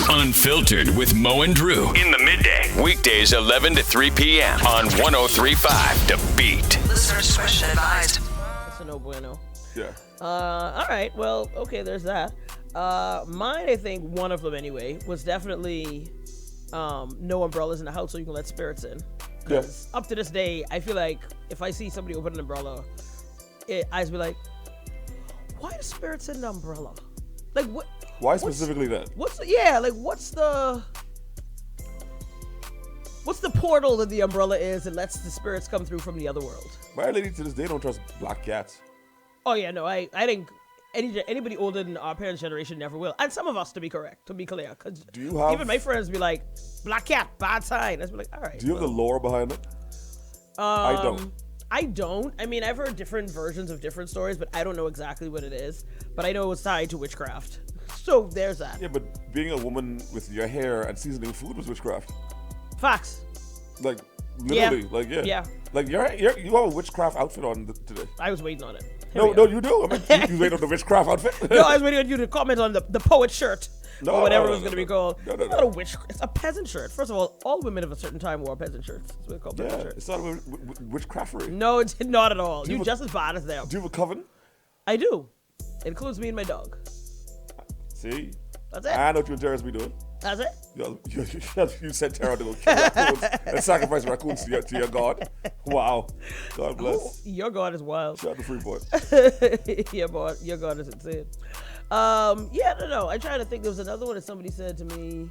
Unfiltered with Mo and Drew in the midday. Weekdays 11 to 3 p.m. on 103.5 The Beat. Listener discretion advised. That's a no bueno. Yeah. All right. Well, okay, there's that. Mine, I think, one of them anyway, was definitely no umbrellas in the house so you can let spirits in. Because up to this day, I feel like if I see somebody open an umbrella, I just be like, why are spirits in the umbrella? Like, what? Why specifically that? What's the portal that the umbrella is that lets the spirits come through from the other world? My lady to this day don't trust black cats. Oh yeah, no, I think anybody older than our parents' generation never will, and some of us, to be clear, because even my friends be like, black cat, bad sign. I'd be like, all right. Do you have the lore behind it? I don't. I don't. I mean, I've heard different versions of different stories, but I don't know exactly what it is. But I know it was tied to witchcraft. So there's that. Yeah, but being a woman with your hair and seasoning food was witchcraft. Facts. Like, literally. Yeah. Like, yeah. Yeah. Like, you have a witchcraft outfit on today. I was waiting on it. No, you do. I mean, you waiting on the witchcraft outfit? No, I was waiting on you to comment on the poet shirt. Or whatever it was going to be called. No. It's not a witch. It's a peasant shirt. First of all women of a certain time wore peasant shirts. That's what they call peasant shirts. It's not witchcraftery. No, it's not at all. You're just as bad as them. Do you have a coven? I do. It includes me and my dog. See? That's it. I know what you and Terrence be doing. That's it. You sent Tara to go kill raccoons and sacrifice raccoons to your God. Wow. God bless. Your God is wild. Shout out to Freeport. Yeah, boy. Your God is insane. No. I tried to think. There was another one that somebody said to me.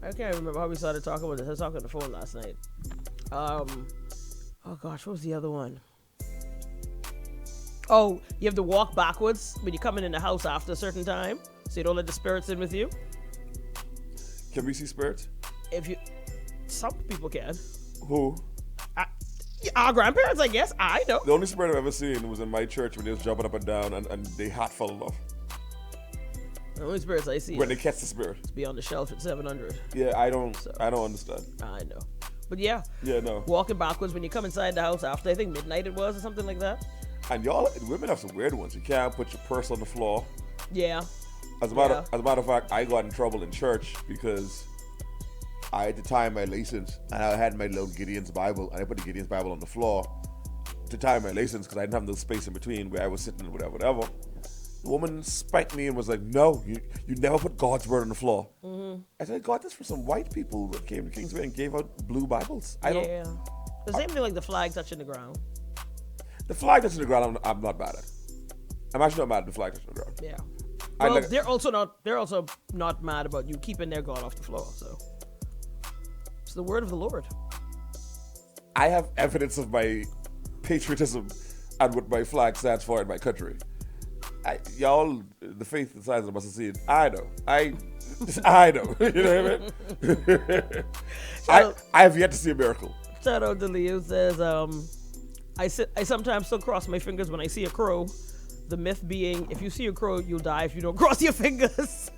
I can't remember how we started talking about this. I was talking on the phone last night. Oh gosh, what was the other one? Oh, you have to walk backwards when you're coming in the house after a certain time, so you don't let the spirits in with you. Can we see spirits? Some people can. Who? Our grandparents, I guess. I know. The only spirit I've ever seen was in my church when they was jumping up and down and their hat fell off. The only spirits I see when they catch the spirit. It's be on the shelf at 700. Yeah, I don't understand. I know. But yeah. Yeah, no. Walking backwards when you come inside the house after, I think midnight it was or something like that. And women have some weird ones. You can't put your purse on the floor. Yeah. As a matter of fact, I got in trouble in church because I had to tie my license and I had my little Gideon's Bible and I put the Gideon's Bible on the floor to tie my license because I didn't have no space in between where I was sitting and whatever. The woman spanked me and was like, no, you never put God's word on the floor. Mm-hmm. I said, I got this from some white people that came to Kingsway and gave out blue Bibles. The same thing like the flag touching the ground. The flag touching the ground, I'm not mad at. I'm actually not mad at the flag touching the ground. Yeah. Well, they're also not mad about you keeping their God off the floor. So it's the word of the Lord. I have evidence of my patriotism and what my flag stands for in my country. Y'all, the faith the size of must have seen. I know. I know. You know what I mean? I have yet to see a miracle. Shout out to Leo says, I sometimes still cross my fingers when I see a crow. The myth being, if you see a crow, you'll die if you don't cross your fingers.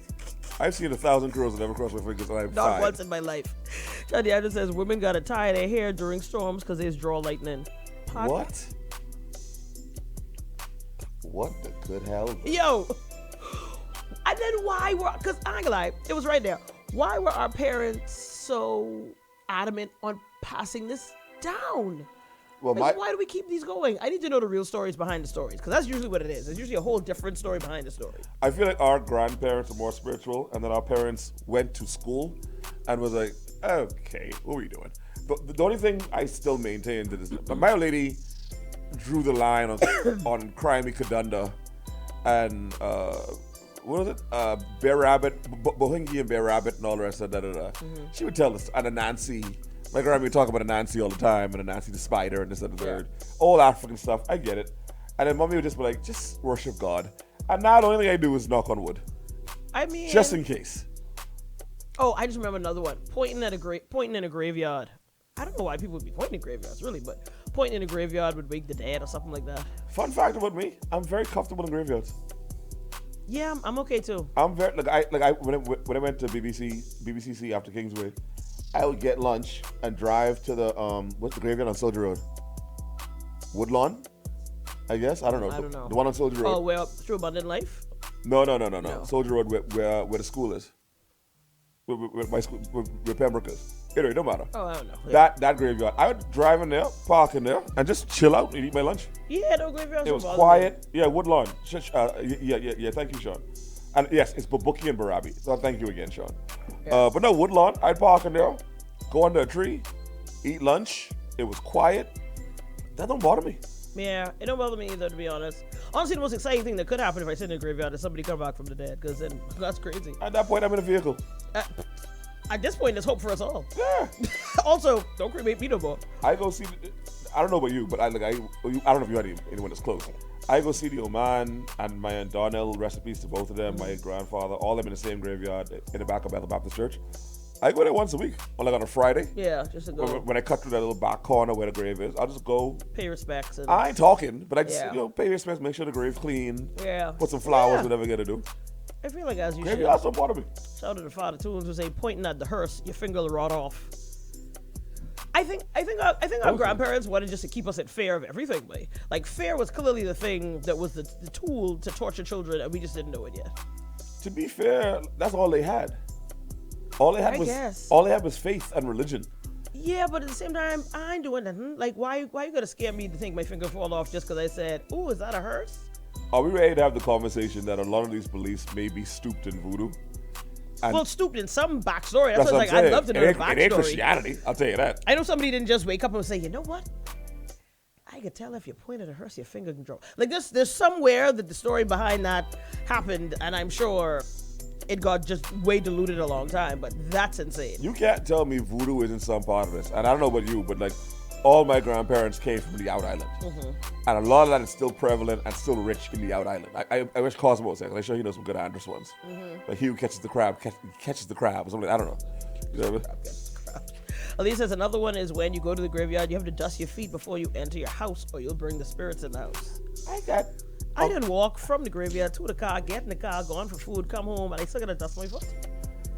I've seen 1,000 crows and never crossed my fingers, and I'm Not fine. once in my life. Shadi Adams says, women gotta tie their hair during storms because they draw lightning. What? What the good hell? Yo! And then because I ain't gonna lie, it was right there. Why were our parents so adamant on passing this down? Well, why do we keep these going? I need to know the real stories behind the stories, because that's usually what it is. There's usually a whole different story behind the story. I feel like our grandparents are more spiritual, and then our parents went to school and was like, okay, what are we doing? But the only thing I still maintain to this, but my old lady drew the line on crimey Kadunda and what was it? Bear Rabbit, Bohingi and Bear Rabbit and all the rest of that. Mm-hmm. She would tell us, and a Nancy. My grandma would talk about a Nancy all the time, and a Nancy the spider, and this and the third. All African stuff, I get it. And then mommy would just be like, just worship God. And now the only thing I do is knock on wood. I mean, just in case. Oh, I just remember another one. Pointing in a graveyard. I don't know why people would be pointing in graveyards, really, but pointing in a graveyard would wake the dead or something like that. Fun fact about me, I'm very comfortable in graveyards. Yeah, I'm okay too. I'm very when I went to BBCC after Kingsway, I would get lunch and drive to the what's the graveyard on Soldier Road? Woodlawn, I guess. I don't know. The one on Soldier Road. Oh, well, through Abundant Life. No. Soldier Road, where the school is. with my school, with Pembroke's. Anyway, don't matter. Oh, I don't know. Yeah. That graveyard. I would drive in there, park in there, and just chill out and eat my lunch. Yeah, no graveyards. It was quiet. Yeah, Woodlawn. Yeah. Thank you, Sean. And yes, it's Babuki and Barabi. So thank you again, Sean. Yeah. But no, Woodlawn. I'd park in there, go under a tree, eat lunch. It was quiet. That don't bother me. Yeah, it don't bother me either, to be honest. Honestly, the most exciting thing that could happen if I sit in a graveyard is somebody come back from the dead, because then that's crazy. At that point, I'm in a vehicle. At this point, there's hope for us all. Yeah. Also, don't cremate me no more. I go see. I don't know about you, but I don't know if you had anyone that's close. I go see the Oman and my Aunt Donnell, recipes to both of them, my grandfather, all them in the same graveyard in the back of Bethel Baptist Church. I go there once a week, on a Friday. Yeah, just to go. When I cut through that little back corner where the grave is, I'll just go. Pay respects. And I ain't talking, but I just, pay respects, make sure the grave's clean. Yeah. Put some flowers, whatever you gotta do. I feel like as you should. Graveyard's don't bother me. Shout out to Father Tunes who say, pointing at the hearse, your finger will rot off. I think our grandparents wanted just to keep us at fear of everything, but like fear was clearly the thing that was the tool to torture children, and we just didn't know it yet. To be fair, that's all they had. All they had was faith and religion. Yeah, but at the same time, I ain't doing nothing. Like, why you gonna scare me to think my finger fall off just because I said, "Ooh, is that a hearse?" Are we ready to have the conversation that a lot of these beliefs may be stooped in voodoo? Well, stooped in some backstory. That's what I'd love to know the backstory. It ain't Christianity, I'll tell you that. I know somebody didn't just wake up and say, you know what? I could tell if you pointed at a hearse, your finger can drop. Like, there's somewhere that the story behind that happened, and I'm sure it got just way diluted a long time, but that's insane. You can't tell me voodoo isn't some part of this. And I don't know about you, but like, all my grandparents came from the Out Island. Mm-hmm. And a lot of that is still prevalent and still rich in the Out Island. I wish Cosmo was there, because I'm sure he knows some good Andros ones. Mm-hmm. Like he who catches the crab, catches the crab or something. I don't know. You know what I mean? Elise says another one is when you go to the graveyard, you have to dust your feet before you enter your house, or you'll bring the spirits in the house. I didn't walk from the graveyard to the car, get in the car, go on for food, come home, and I still gotta dust my foot.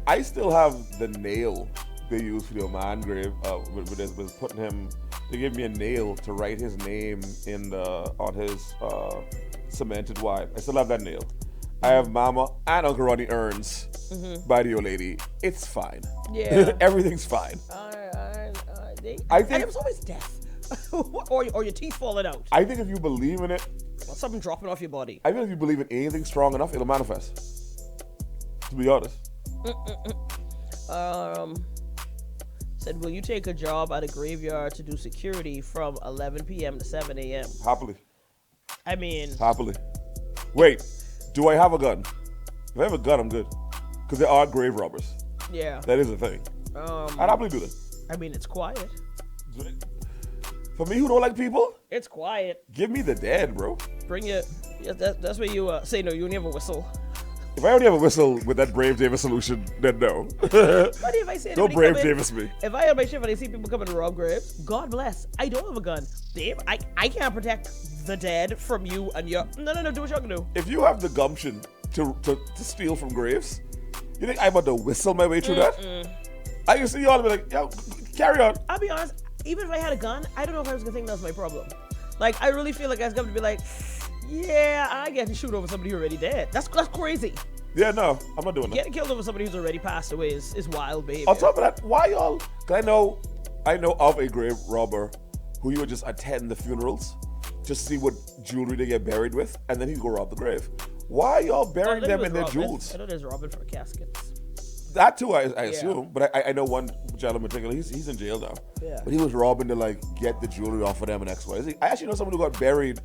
I still have the nail they used for the Oman grave. With putting him, they gave me a nail to write his name on his cemented wife. I still have that nail. I have Mama and Uncle Ronnie urns by the old lady. It's fine. Yeah, everything's fine. I think it was always death, or your teeth falling out. I think if you believe in it, or something dropping off your body. I think if you believe in anything strong enough, it'll manifest. To be honest. Said, will you take a job at a graveyard to do security from 11 p.m. to 7 a.m.? Happily. I mean... Happily. Wait, do I have a gun? If I have a gun, I'm good. Because there are grave robbers. Yeah. That is a thing. I'd happily do that. I mean, it's quiet. For me who don't like people? It's quiet. Give me the dead, bro. Bring your... Yeah, that's where you say no, you only have a whistle. If I only have a whistle with that Brave Davis solution, then no. But if I say don't Brave Davis me. If I on my shift and I see people coming to rob graves, God bless. I don't have a gun. Dave, I can't protect the dead from you and your... No, do what y'all can do. If you have the gumption to steal from graves, you think I'm about to whistle my way through that? I can see y'all be like, yo, carry on. I'll be honest, even if I had a gun, I don't know if I was going to think that was my problem. Like, I really feel like I was going to be like... Yeah, I get to shoot over somebody who's already dead. That's crazy. Yeah, no, I'm not doing that. Getting killed over somebody who's already passed away is wild behavior. On top of that, why y'all? Cause I know of a grave robber who you would just attend the funerals, just see what jewelry they get buried with, and then he'd go rob the grave. Why y'all burying them in their jewels? I know there's robbing for caskets. That too, I assume. But I know one gentleman in particular, he's in jail now. Yeah. But he was robbing to like get the jewelry off of them and X, Y, Z. I actually know someone who got buried.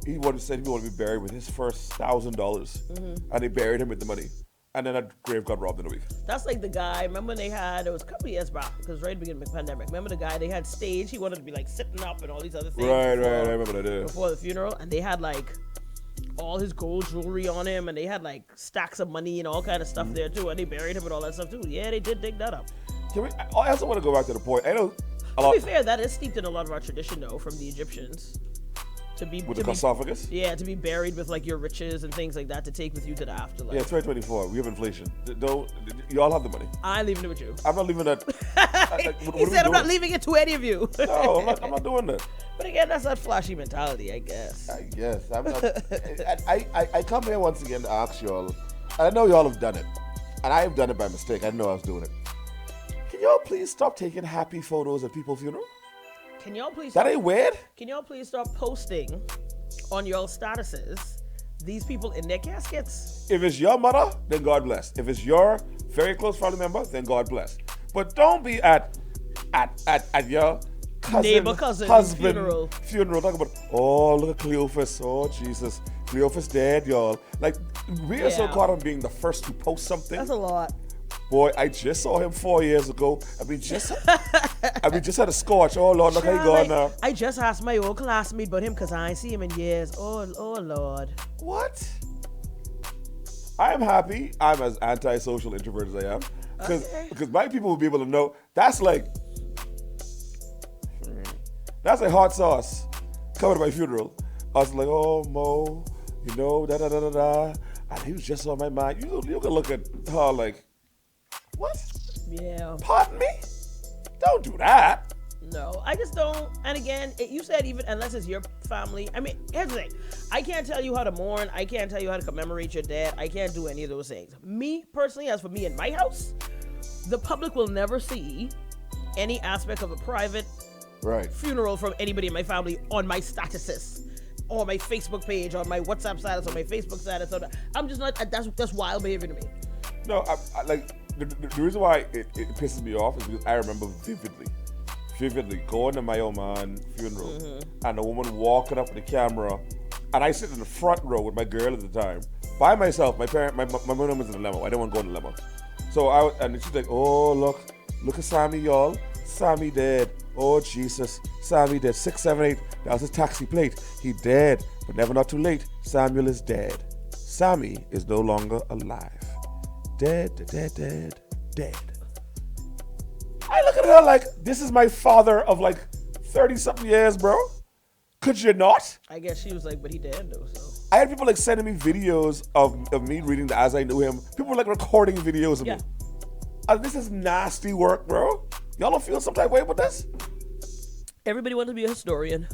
He said he wanted to be buried with his first $1,000, and they buried him with the money. And then that grave got robbed in a week. That's like the guy, remember when they had, it was a couple of years back, because right at the beginning of the pandemic, remember the guy, they had stage, he wanted to be like sitting up and all these other things. Right, I remember that. Before the funeral, and they had like all his gold jewelry on him, and they had like stacks of money and all kind of stuff there too, and they buried him with all that stuff too. Yeah, they did dig that up. I also want to go back to the point. I know to be fair, that is steeped in a lot of our tradition though, from the Egyptians. With the sarcophagus? Yeah, to be buried with like your riches and things like that to take with you to the afterlife. Yeah, 2024. We have inflation. Y'all have the money. I'm leaving it with you. I'm not leaving that. He said I'm not leaving it to any of you. No, I'm not doing that. But again, that's that flashy mentality, I guess. I'm not. I come here once again to ask y'all, and I know y'all have done it, and I've done it by mistake. I didn't know I was doing it. Can y'all please stop taking happy photos at people's funeral? Can y'all please? That ain't weird. Can y'all please stop posting on your statuses these people in their caskets? If it's your mother, then God bless. If it's your very close family member, then God bless. But don't be at your Neighbor cousin husband funeral. Talk about, oh, look at Cleophas. Oh, Jesus. Cleophas dead, y'all. Like, we are so caught on being the first to post something. That's a lot. Boy, I just saw him 4 years ago. just had a scorch. Oh, Lord, look how he gone now. I just asked my old classmate about him because I ain't seen him in years. Oh, Lord. What? I am happy I'm as antisocial introvert as I am. Because my people will be able to know that's like hot sauce coming to my funeral. I was like, oh, Mo, you know, da-da-da-da-da. And he was just on my mind. You can look at her like, what? Yeah. Pardon me? Don't do that. No, I just don't. And again, you said even unless it's your family. I mean, here's the thing. I can't tell you how to mourn. I can't tell you how to commemorate your dead. I can't do any of those things. Me, personally, as for me in my house, the public will never see any aspect of a private funeral from anybody in my family on my statuses, on my Facebook page, on my WhatsApp status, on my Facebook status. I'm just not, that's wild behavior to me. No, I like, the reason why it pisses me off is because I remember vividly going to my old man funeral and a woman walking up with the camera, and I sit in the front row with my girl at the time by myself. My mom was in the limo. I didn't want to go in the limo, so and she's like, oh, look at Sammy, y'all. Sammy dead. Oh, Jesus. Sammy dead. 678. That was his taxi plate. He dead, but never not too late. Samuel is dead. Sammy is no longer alive. Dead. I look at her like, this is my father of like 30-something years, bro. Could you not? I guess she was like, but he dead though, so. I had people like sending me videos of me reading the As I Knew Him. People were like recording videos of me. This is nasty work, bro. Y'all don't feel some type of way about this? Everybody wants to be a historian.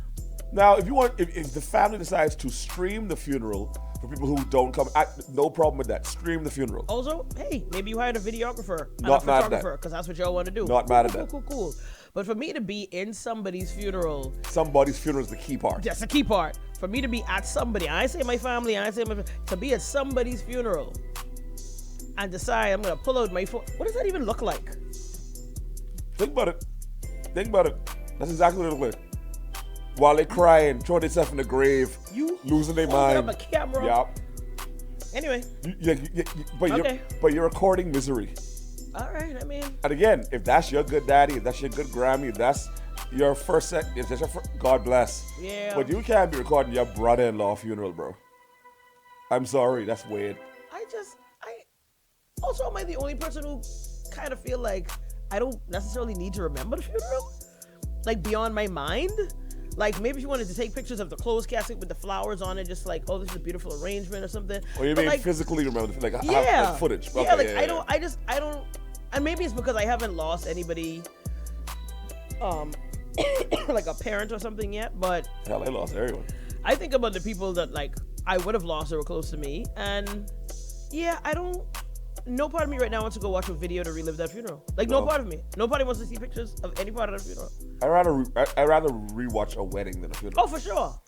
Now, if the family decides to stream the funeral for people who don't come, no problem with that. Stream the funeral. Also, hey, maybe you hired a videographer and Not a mad at that. photographer because that's what y'all want to do. Not mad at that. Cool. But for me to be in somebody's funeral. Somebody's funeral is the key part. That's the key part. For me to be at somebody, I say my family, to be at somebody's funeral and decide I'm going to pull out my phone. What does that even look like? Think about it. That's exactly what it looks like. While they crying, throwing themselves in the grave, losing their mind. Up a camera. Yep. Anyway. But you're recording misery. All right, I mean. And again, if that's your good daddy, if that's your good Grammy, if that's your first God bless. Yeah. But you can't be recording your brother-in-law funeral, bro. I'm sorry, that's weird. Also, am I the only person who kind of feel like I don't necessarily need to remember the funeral? Like, beyond my mind? Like, maybe if you wanted to take pictures of the closed casket with the flowers on it, just like, oh, this is a beautiful arrangement or something. Or you mean like, physically remember, like footage. Okay, I don't, and maybe it's because I haven't lost anybody, like a parent or something yet, but. Hell, I lost everyone. I think about the people that, like, I would have lost that were close to me, and yeah, no part of me right now wants to go watch a video to relive that funeral. Like, no part of me. Nobody wants to see pictures of any part of that funeral. I'd rather rewatch a wedding than a funeral. Oh, for sure.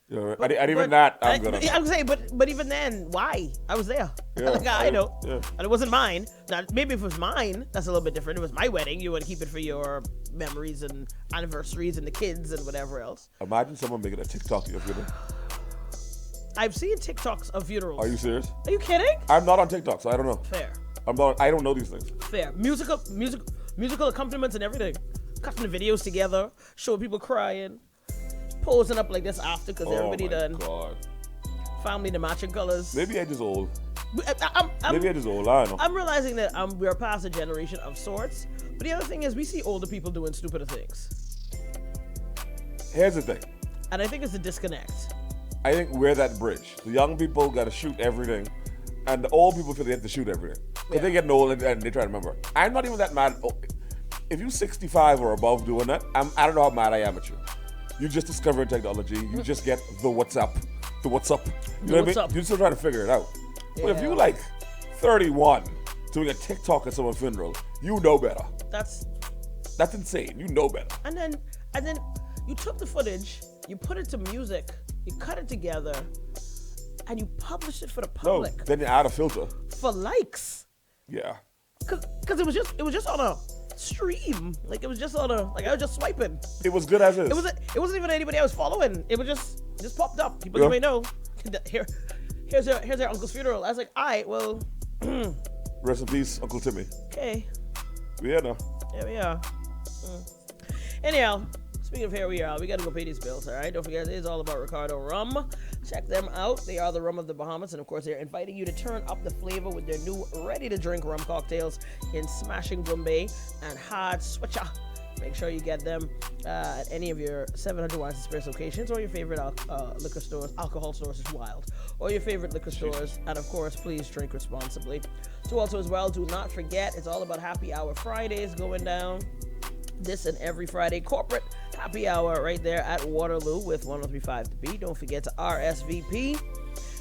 You know, and even that, I'm saying, but even then, why? I was there. Yeah, like, I know. Yeah. And it wasn't mine. Now, maybe if it was mine, that's a little bit different. It was my wedding. You want to keep it for your memories and anniversaries and the kids and whatever else. Imagine someone making a TikTok of your funeral. I've seen TikToks of funerals. Are you serious? Are you kidding? I'm not on TikTok, so I don't know. Fair. I don't know these things. Fair. Musical accompaniments and everything. Cutting the videos together, showing people crying, posing up like this after because everybody done. God. Family the matching colors. Maybe I'm just old. I don't know. I'm realizing that we're past a generation of sorts. But the other thing is we see older people doing stupider things. Here's the thing. And I think it's a disconnect. I think we're that bridge. The young people got to shoot everything, and the old people feel they have to shoot everything. Because they get old and they try to remember. I'm not even that mad. If you're 65 or above doing that, I don't know how mad I am at you. You just discovering technology. You just get the what's up. You know what I mean? You're still trying to figure it out. Yeah. But if you're like 31 doing a TikTok at someone's funeral. You know better. That's insane. You know better. And then you took the footage, you put it to music, you cut it together, and you published it for the public. No, then you add a filter. For likes. Yeah. Cause it was just on a stream. Like it was just on I was just swiping. It was good as is. It wasn't even anybody I was following. It was just popped up. People you may know. Here's our uncle's funeral. I was like, alright, well Rest in peace, Uncle Timmy. Okay. Yeah, no. Here we are. Anyhow, speaking of here we are, we gotta go pay these bills, alright? Don't forget, it is all about Ricardo Rum. Check them out. They are the rum of the Bahamas, and of course, they're inviting you to turn up the flavor with their new ready-to-drink rum cocktails in Smashing Bombay and Hard Switcher. Make sure you get them at any of your 700 Wines and Spirits locations or your favorite liquor stores. Alcohol stores is wild. Or your favorite liquor stores. And of course, please drink responsibly. So also as well, do not forget, it's all about Happy Hour Fridays going down. This and every Friday, corporate happy hour right there at Waterloo with 1035 The Beat. Don't forget to RSVP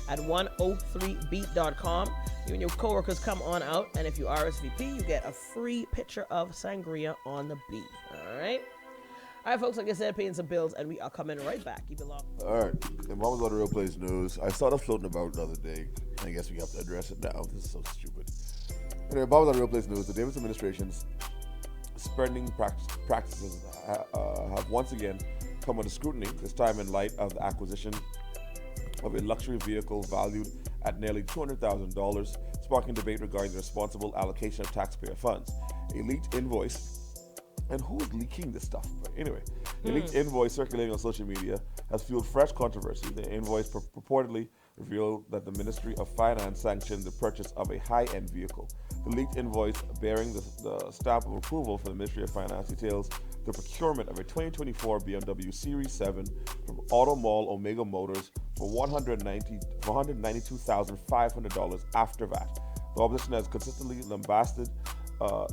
at 103beat.com. You and your coworkers come on out, and if you RSVP, you get a free pitcher of sangria on the beat. All right, folks. Like I said, paying some bills, and we are coming right back. Keep it locked. All right, and what was on the Real Place News? I saw that floating about the other day. I guess we have to address it now. This is so stupid. Anyway, what was on the Real Place News? The Davis administration's spending practices have once again come under scrutiny, this time in light of the acquisition of a luxury vehicle valued at nearly $200,000, sparking debate regarding the responsible allocation of taxpayer funds. A leaked invoice, and who is leaking this stuff? But anyway, a leaked invoice circulating on social media has fueled fresh controversy. The invoice purportedly revealed that the Ministry of Finance sanctioned the purchase of a high-end vehicle. The leaked invoice bearing the stamp of approval from the Ministry of Finance details the procurement of a 2024 BMW Series 7 from Auto Mall Omega Motors for $192,500 after VAT. The opposition has consistently lambasted the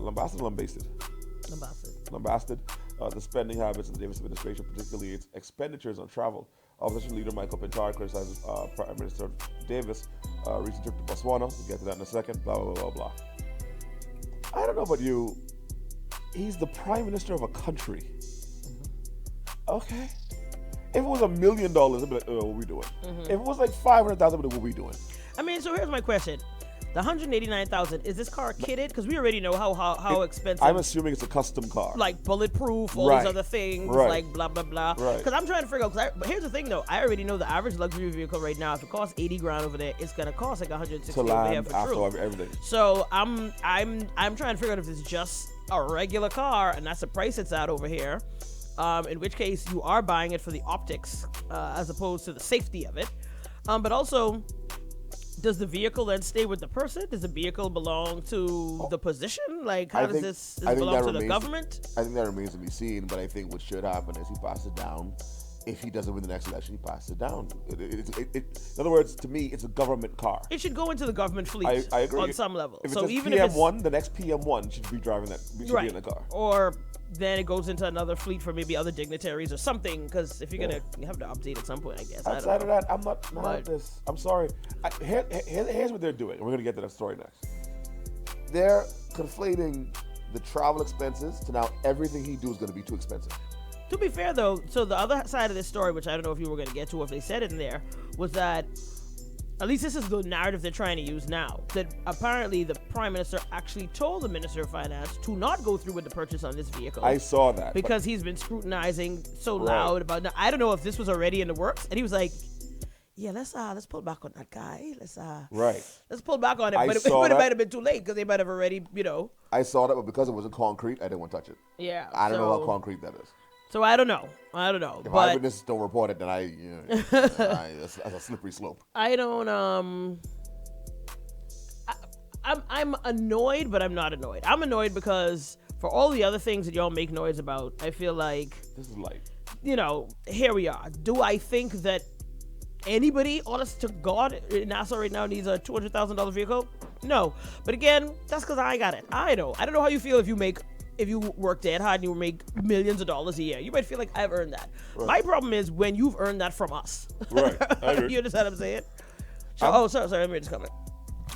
spending habits of the Davis administration, particularly its expenditures on travel. Opposition leader Michael Pintard criticizes Prime Minister Davis' recent trip to Botswana. We'll get to that in a second. Blah, blah, blah, blah. I don't know about you. He's the Prime Minister of a country. Okay. If it was $1 million, I'd be like, what are we doing? If it was like $500,000, I'd be like, what are we doing? I mean, so here's my question. The $189,000, is this car kitted? Because we already know how expensive. I'm assuming it's a custom car. Like bulletproof, all these other things, like blah, blah, blah. Right. Because I'm trying to figure out, but here's the thing though, I already know the average luxury vehicle right now, if it costs $80,000 over there, it's going to cost like $160,000 over here for true. Everything. So I'm trying to figure out if it's just a regular car and that's the price it's at over here. In which case you are buying it for the optics as opposed to the safety of it. But also, does the vehicle then stay with the person? Does the vehicle belong to the position? Like, how does this belong to the government? I think that remains to be seen, but I think what should happen is he passes it down. If he doesn't win the next election, he passes it down. In other words, to me, it's a government car. It should go into the government fleet. I agree. On some level. If it's so a even PM1, if it's, the next PM1 should be driving that. Should be in the car. Or then it goes into another fleet for maybe other dignitaries or something. Because if you're gonna have to update at some point, I guess. Outside of that, I'm not with this. I'm sorry. Here's what they're doing. We're gonna get to that story next. They're conflating the travel expenses to now everything he do is going to be too expensive. To be fair, though, so the other side of this story, which I don't know if you were going to get to or if they said it in there, was that, at least this is the narrative they're trying to use now, that apparently the Prime Minister actually told the Minister of Finance to not go through with the purchase on this vehicle. I saw that. Because he's been scrutinizing so loud about, now, I don't know if this was already in the works, and he was like, yeah, let's pull back on that guy. Let's pull back on it. But it might have been too late because they might have already, I saw that, but because it wasn't concrete, I didn't want to touch it. Yeah. I don't know how concrete that is. So I don't know. If eyewitnesses don't report it, then that's a slippery slope. I don't. I'm annoyed, but I'm not annoyed. I'm annoyed because for all the other things that y'all make noise about, I feel like this is light. Here we are. Do I think that anybody, honest to God, in Nassau right now needs a $200,000 vehicle? No. But again, that's because I got it. I don't know how you feel if you work dead hard and you make millions of dollars a year. You might feel like I've earned that. Right. My problem is when you've earned that from us. Right. I agree. You understand what I'm saying? So, sorry, let me just comment.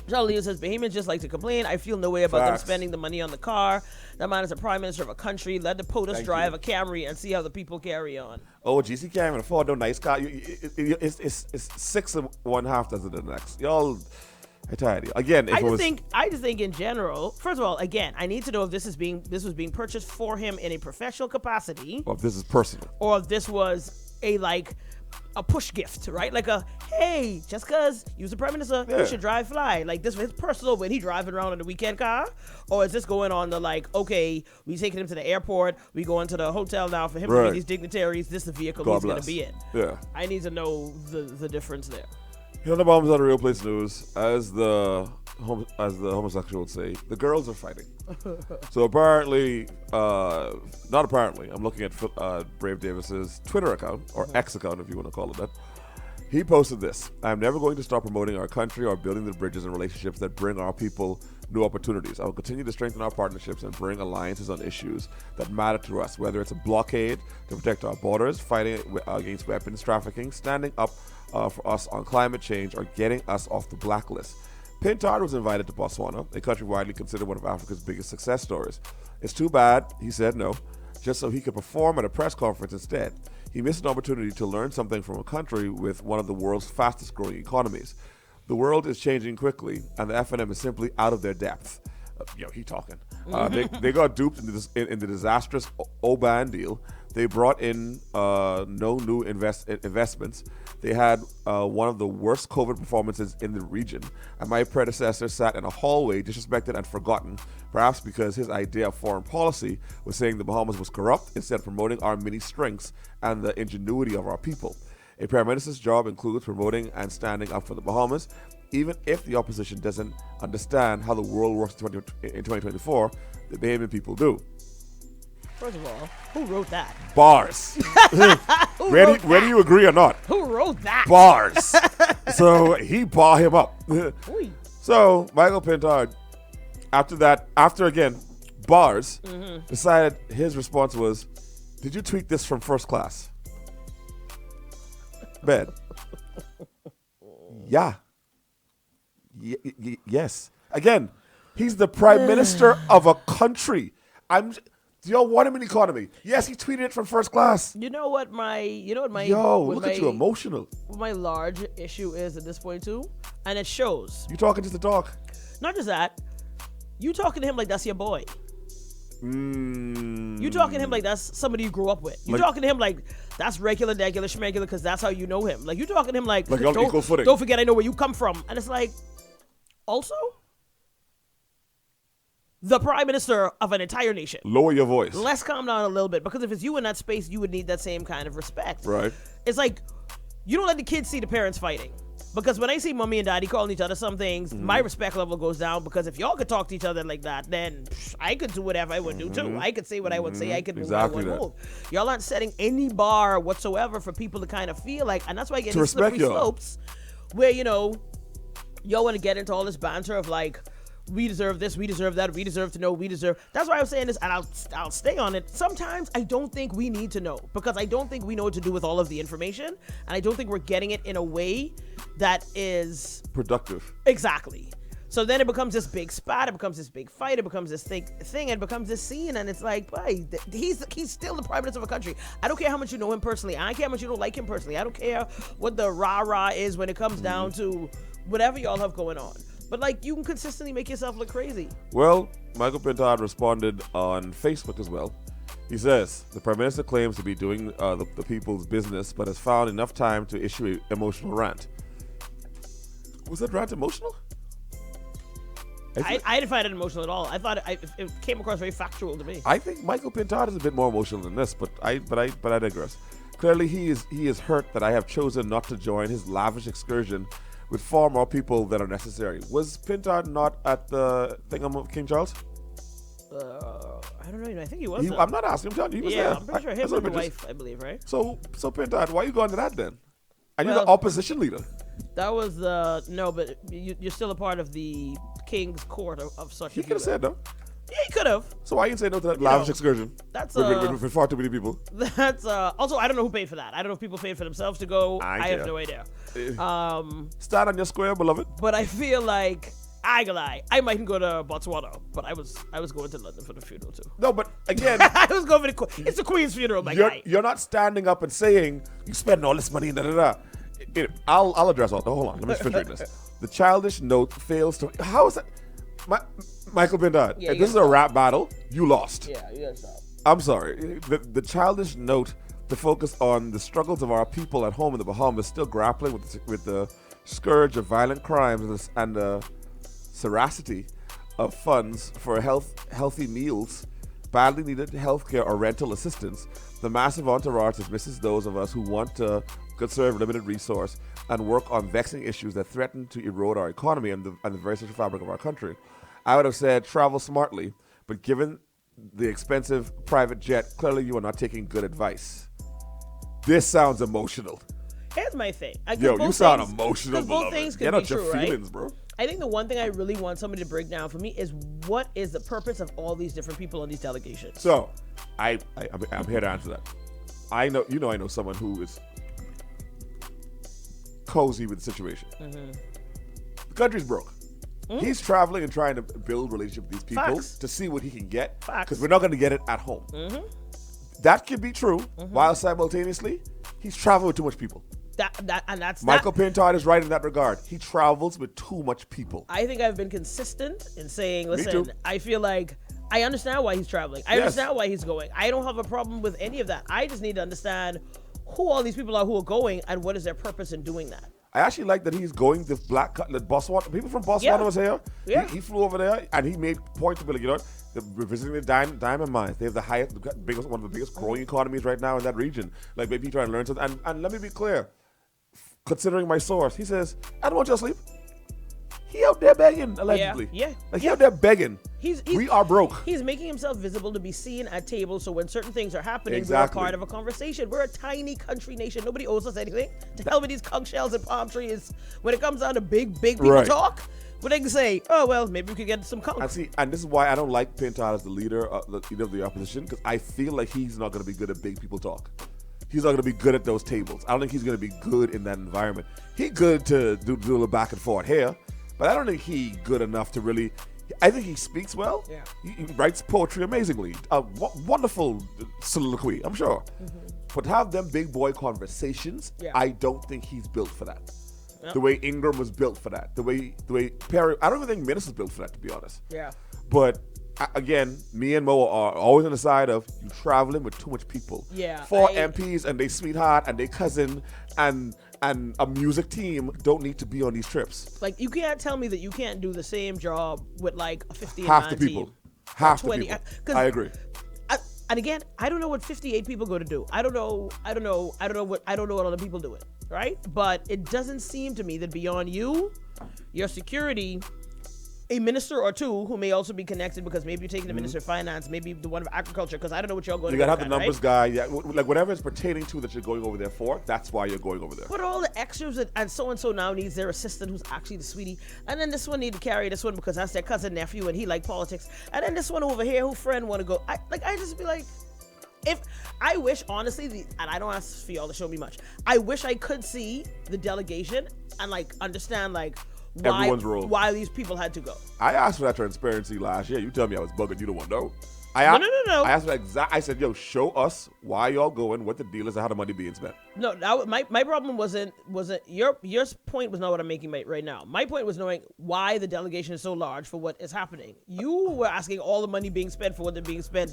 Charles Leo says, Bahamians just like to complain. I feel no way about them Facts. spending the money on the car. That man is a prime minister of a country. Let the POTUS Thank drive you. a Camry and see how the people carry on. Oh, GC can't even afford no nice car. It's 6 and 1/2 does it the next. Y'all, I tired of you. Again, if I it was just think in general, first of all, again, I need to know if this was being purchased for him in a professional capacity, well, if this is personal. or if this was a push gift, right? Like a, hey, just because you're the prime minister, Yeah. you should drive fly. Like this was personal when he driving around in the weekend car, or is this going on the like, okay, we taking him to the airport, we going to the hotel now for him to Right. meet these dignitaries. This is the vehicle God he's going bless. to be in. Yeah. I need to know the difference there. You know the bombs on the Real Place News, as the homosexual would say, the girls are fighting. So apparently, not apparently, I'm looking at Brave Davis's Twitter account, or X account if you want to call it that. He posted this: I'm never going to stop promoting our country or building the bridges and relationships that bring our people new opportunities. I will continue to strengthen our partnerships and bring alliances on issues that matter to us, whether it's a blockade to protect our borders, fighting against weapons trafficking, standing up for us on climate change, or getting us off the blacklist. Pintard was invited to Botswana, a country widely considered one of Africa's biggest success stories. It's too bad he said no, just so he could perform at a press conference instead. He missed an opportunity to learn something from a country with one of the world's fastest growing economies. The world is changing quickly, and the FNM is simply out of their depth. He talking. They got duped in the disastrous OBAN deal. They brought in no new investments. They had one of the worst COVID performances in the region. And my predecessor sat in a hallway, disrespected and forgotten, perhaps because his idea of foreign policy was saying the Bahamas was corrupt instead of promoting our many strengths and the ingenuity of our people. A prime minister's job includes promoting and standing up for the Bahamas, even if the opposition doesn't understand how the world works in 2024. The Bahamian people do. First of all, who wrote that? Bars. Whether you agree or not. Who wrote that? Bars. So he bar him up. Oy. So Michael Pintard, after again, bars, decided his response was, did you tweet this from first class? Bad. Yeah. Yes. Again, he's the prime minister of a country. Do y'all want him in economy? Yes, he tweeted it from first class. You know what my Look at you emotional. what my large issue is at this point too, and it shows. You talking just to talk. Not just that, you talking to him like that's your boy. You talking to him like that's somebody you grew up with. You talking to him like that's regular, schmegular, because that's how you know him. Like you talking to him like y'all equal footing. Don't forget I know where you come from, and it's like, also, the prime minister of an entire nation. Lower your voice. Let's calm down a little bit, because if it's you in that space, you would need that same kind of respect. Right. It's like, you don't let the kids see the parents fighting. Because when I see mommy and daddy calling each other some things, my respect level goes down, because if y'all could talk to each other like that, then I could do whatever I would do too. I could say what I would say. I could move Exactly what I would move. Y'all aren't setting any bar whatsoever for people to kind of feel like, and that's why I get To these respect slippery y'all. slopes where, y'all want to get into all this banter of like, we deserve this, we deserve that, we deserve to know, we deserve. That's why I was saying this, and I'll stay on it. Sometimes I don't think we need to know, because I don't think we know what to do with all of the information, and I don't think we're getting it in a way that is Productive. exactly. So then it becomes this big spat, it becomes this big fight, it becomes this thing, it becomes this scene, and it's like, boy, he's still the prime minister of a country. I don't care how much you know him personally. I don't care how much you don't like him personally. I don't care what the rah-rah is when it comes down to whatever y'all have going on. But like, you can consistently make yourself look crazy. Well, Michael Pintard responded on Facebook as well. He says, the Prime Minister claims to be doing the people's business, but has found enough time to issue an emotional rant. Was that rant emotional? I didn't find it emotional at all. I thought it came across very factual to me. I think Michael Pintard is a bit more emotional than this, but I digress. Clearly, he is hurt that I have chosen not to join his lavish excursion with far more people than are necessary. Was Pintard not at the thing of King Charles? I don't know. I think he was. I'm not asking. I'm telling you, he was there. I'm pretty sure him I saw and the pictures. wife, I believe, right? So Pintard, why are you going to that then? And you're Well, the opposition leader. That was no, but you're still a part of the king's court of such. He could have said no. Yeah, he could have. So why you say no to that lavish excursion? That's with far too many people. That's also, I don't know who paid for that. I don't know if people paid for themselves to go. I have care. no idea. Stand on your square, beloved. But I feel like I ain't gonna lie. I mightn't go to Botswana, but I was going to London for the funeral too. No, but again, I was going for it's the Queen's funeral, my guy. you're not standing up and saying you spend all this money and da da da. I'll address all. Hold on, let me finish reading this. The childish note fails to. How is that? Michael Bindad, Yeah, if this is a rap battle, you lost. Yeah, you gotta stop. I'm sorry. The childish note to focus on the struggles of our people at home in the Bahamas, still grappling with the scourge of violent crimes and the seracity of funds for healthy meals, badly needed healthcare or rental assistance. The massive entourage dismisses those of us who want to conserve limited resource and work on vexing issues that threaten to erode our economy and the very social fabric of our country. I would have said travel smartly, but given the expensive private jet, clearly you are not taking good advice. This sounds emotional. Here's my thing. Yo, you sound emotional, both beloved. things could Get be out your true, right? feelings, bro. I think the one thing I really want somebody to break down for me is what is the purpose of all these different people on these delegations? So, I'm here to answer that. I know someone who is cozy with the situation. Mm-hmm. The country's broke. He's traveling and trying to build relationship with these people Facts. to see what he can get, Facts. because we're not going to get it at home. Mm-hmm. That could be true, while simultaneously he's traveling with too much people. That's Michael Pintard is right in that regard. He travels with too much people. I think I've been consistent in saying, too. listen, I feel like I understand why he's traveling. I understand why he's going. I don't have a problem with any of that. I just need to understand who all these people are who are going and what is their purpose in doing that. I actually like that he's going to Botswana. People from Botswana was here. Yeah. He flew over there and he made point to be like, you know what? We're visiting the diamond mines. They have one of the biggest growing economies right now in that region. Like maybe trying to learn something. And let me be clear, considering my source, he says, I don't want you to sleep. He out there begging, allegedly. Yeah. Like he out there begging. We are broke. He's making himself visible to be seen at tables, so when certain things are happening, Exactly. we're a part of a conversation. We're a tiny country nation. Nobody owes us anything. To hell with these conch shells and palm trees. When it comes down to big people Right. talk, but they can say, oh, well, maybe we could get some conch. And this is why I don't like Pintard as the leader of the opposition, because I feel like he's not going to be good at big people talk. He's not going to be good at those tables. I don't think he's going to be good in that environment. He good to do a little back and forth here, but I don't think he good enough to really. I think he speaks well. Yeah. He writes poetry amazingly. A wonderful soliloquy, I'm sure. Mm-hmm. But to have them big boy conversations, I don't think he's built for that. Yep. The way Ingram was built for that. The way Perry. I don't even think Minnis was built for that, to be honest. Yeah. But again, me and Mo are always on the side of you traveling with too much people. Yeah. 4 MPs and they sweetheart and they cousin and a music team don't need to be on these trips. Like, you can't tell me that you can't do the same job with like a 50 half and the 9 people. team. Half 20, the people. I agree. And again, I don't know what 58 people go to do. I don't know what other people do it, right? But it doesn't seem to me that beyond you, your security, a minister or two who may also be connected, because maybe you're taking the minister of finance, maybe the one of agriculture, because I don't know what y'all going to do. You gotta have the numbers guy, like whatever it's pertaining to that you're going over there for, that's why you're going over there. Put all the extras and so now needs their assistant who's actually the sweetie, and then this one need to carry this one because that's their cousin nephew and he like politics, and then this one over here who friend want to go. I just be like, if I wish honestly, and I don't ask for y'all to show me much, I wish I could see the delegation and like understand like why these people had to go. I asked for that transparency last year. You tell me I was bugging. You don't want to know. No. I asked for I said, yo, show us why y'all going, what the deal is, and how the money being spent. No, my problem wasn't your point was not what I'm making right now. My point was knowing why the delegation is so large for what is happening. You were asking all the money being spent for what they're being spent.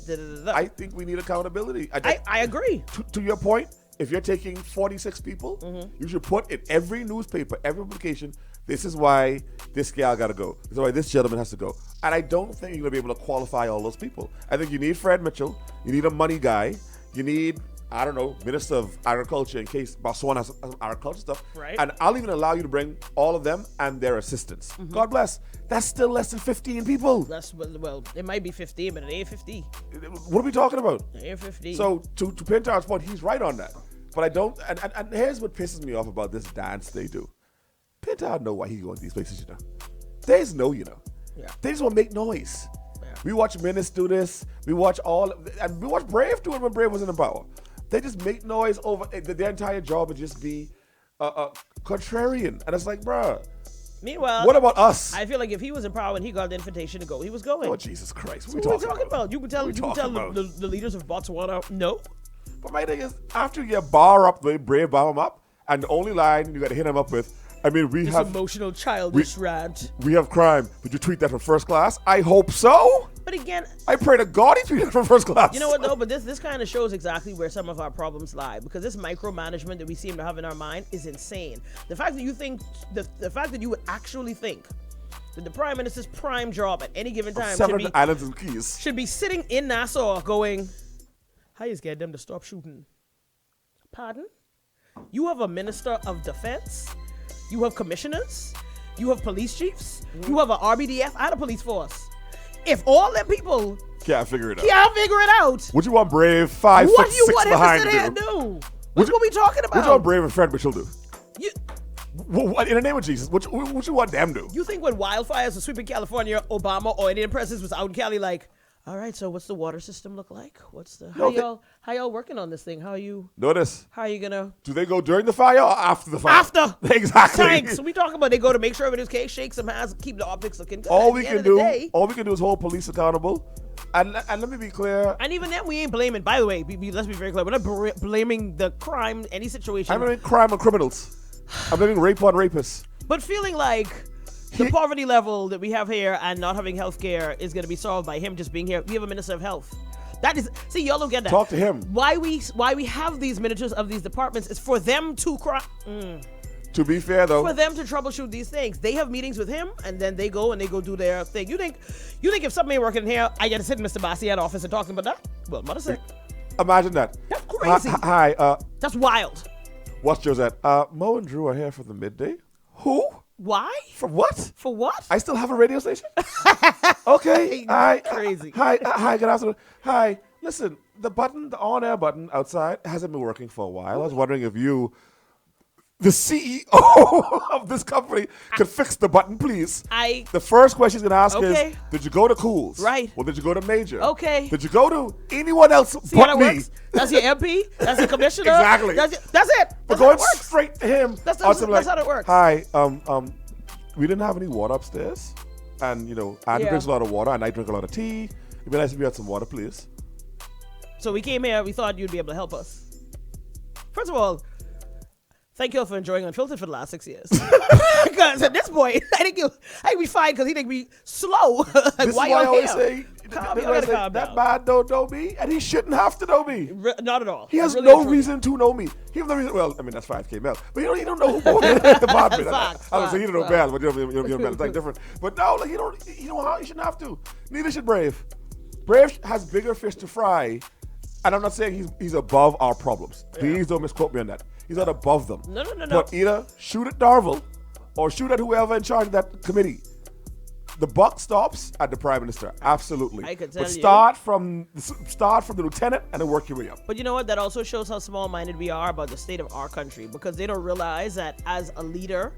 I think we need accountability. I agree. To your point, if you're taking 46 people, you should put in every newspaper, every publication, this is why this gal got to go. This is why this gentleman has to go. And I don't think you're going to be able to qualify all those people. I think you need Fred Mitchell. You need a money guy. You need, I don't know, Minister of Agriculture in case Botswana has some agriculture stuff. Right. And I'll even allow you to bring all of them and their assistants. God bless. That's still less than 15 people. Well, it might be 15, but it ain't 50. What are we talking about? It ain't 50. So to Pintard's point, he's right on that. But I don't, and here's what pisses me off about this dance they do. Pintard know why he going to these places, you know. There's no, you know. Yeah. They just want to make noise. Yeah. We watch Minnis do this. We watch and we watch Brave do it when Brave was in the power. They just make noise over, their entire job would just be contrarian. And it's like, bruh, Meanwhile, What about us? I feel like if he was in power and he got the invitation to go, he was going. Oh, Jesus Christ. What are we talking about? You can tell about? the leaders of Botswana, no. But my thing is, after you bar up, the brave bar him up, and the only line you got to hit him up with, I mean, we This have emotional childish rant. we have crime. Did you tweet that from first class? I hope so. But again, I pray to God he tweeted from first class. you know what though? But this kind of shows exactly where some of our problems lie, because this micromanagement that we seem to have in our mind is insane. The fact that you think the fact that you would actually think that the prime minister's prime job at any given time 700 islands and keys. should be sitting in Nassau going, how you get them to stop shooting? Pardon? You have a minister of defense? You have commissioners? You have police chiefs? You have an RBDF and a police force. If all them people Can't figure it out. can't figure it out, What you want Brave 5 what foot do you 6 want him to behind sit there and do? do? What's what we talking What you want about? Brave and Fred Mitchell do? You, What, in the name of Jesus, what you want them do? you think when wildfires were sweeping California, Obama or Indian presidents was out in Cali like, all right, so what's the water system look like? What's the how y'all working on this thing? How are you gonna Do they go during the fire or after the fire? after Exactly. Thanks. We talking about they go to make sure everybody's cake, shake some hands, keep the optics looking good. All At we the can end of the do, day, all we can do is hold police accountable. And let me be clear. and even then, we ain't blaming. By the way, let's be very clear. We're not blaming the crime, any situation. I'm blaming crime on criminals. I'm blaming rape on rapists. But feeling like the poverty level that we have here and not having health care is going to be solved by him just being here. We have a minister of health. That is, see, y'all don't get that. Talk to him. Why we have these ministers of these departments is for them to To be fair, though, for them to troubleshoot these things. They have meetings with him, and then they go do their thing. You think if something ain't working here, I get to sit in Mr. Bassiat office and talk to him about that? Well, mother sick. imagine that. That's crazy. Hi, That's wild. what's Josette? Mo and Drew are here for the midday. Who? Why? For what? For what? I still have a radio station? Okay. Hi. Crazy. Hi, good afternoon. Hi. Listen, the on-air button outside hasn't been working for a while. I was wondering if you, the CEO of this company, could fix the button, please. The first question he's going to ask is, did you go to Cools? Right. Or did you go to Major? Okay. Did you go to anyone else See how but that me? works? That's your MP. That's your commissioner. Exactly. That's it. But That's going how it works. straight to him. That's I was like, how it works. Hi, we didn't have any water upstairs, and Andy Yeah. drinks a lot of water, and I drink a lot of tea. It'd be nice if you had some water, please. So we came here. We thought you'd be able to help us. First of all, thank you all for enjoying Unfiltered for the last 6 years. Because at this point, I think we fine because he think we slow. This is why I always say, Calm down. that man don't know me, and he shouldn't have to know me. Not at all. He has Really no and truly. reason to know me. He has no reason. Well, I mean, that's 5K Mel. But he don't know who owns the department. Facts, I was saying he don't know facts. Mel, but you know Mel. It's like different. But no, like he shouldn't have to. Neither should Brave. Brave has bigger fish to fry. And I'm not saying he's above our problems. Please don't misquote me on that. He's not above them. No. But either shoot at Darville or shoot at whoever in charge of that committee. The buck stops at the prime minister. Absolutely. I could tell but you. start from the lieutenant and then work your way up. But you know what? That also shows how small-minded we are about the state of our country, because they don't realize that as a leader,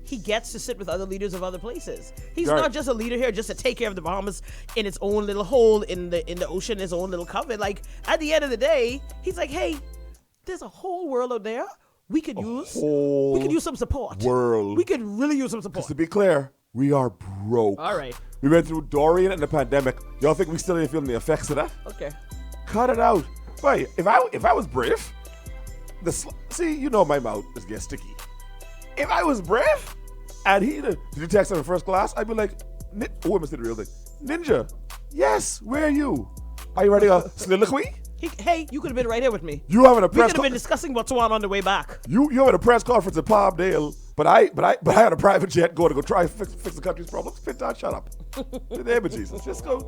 he gets to sit with other leaders of other places. He's Right. not just a leader here just to take care of the Bahamas in its own little hole in the ocean, its own little coven. Like, at the end of the day, he's like, hey, there's a whole world out there we could use. whole We could use some support. world. We could really use some support. To be clear, we are broke. All right. We went through Dorian and the pandemic. Y'all think we still ain't feeling the effects of that? Okay. Cut it out. Wait, if I was Brave, see, my mouth is getting sticky. If I was Brave, and did you text him in first class? I'd be like, I must say the real thing. Ninja, yes, where are you? Are you ready to soliloquy? Hey, you could have been right here with me. You having a We press could have been discussing what's on the way back. You having a press conference in Palmdale, but I had a private jet going to go try to fix the country's problems. Pinta, shut up. In the name of Jesus, just go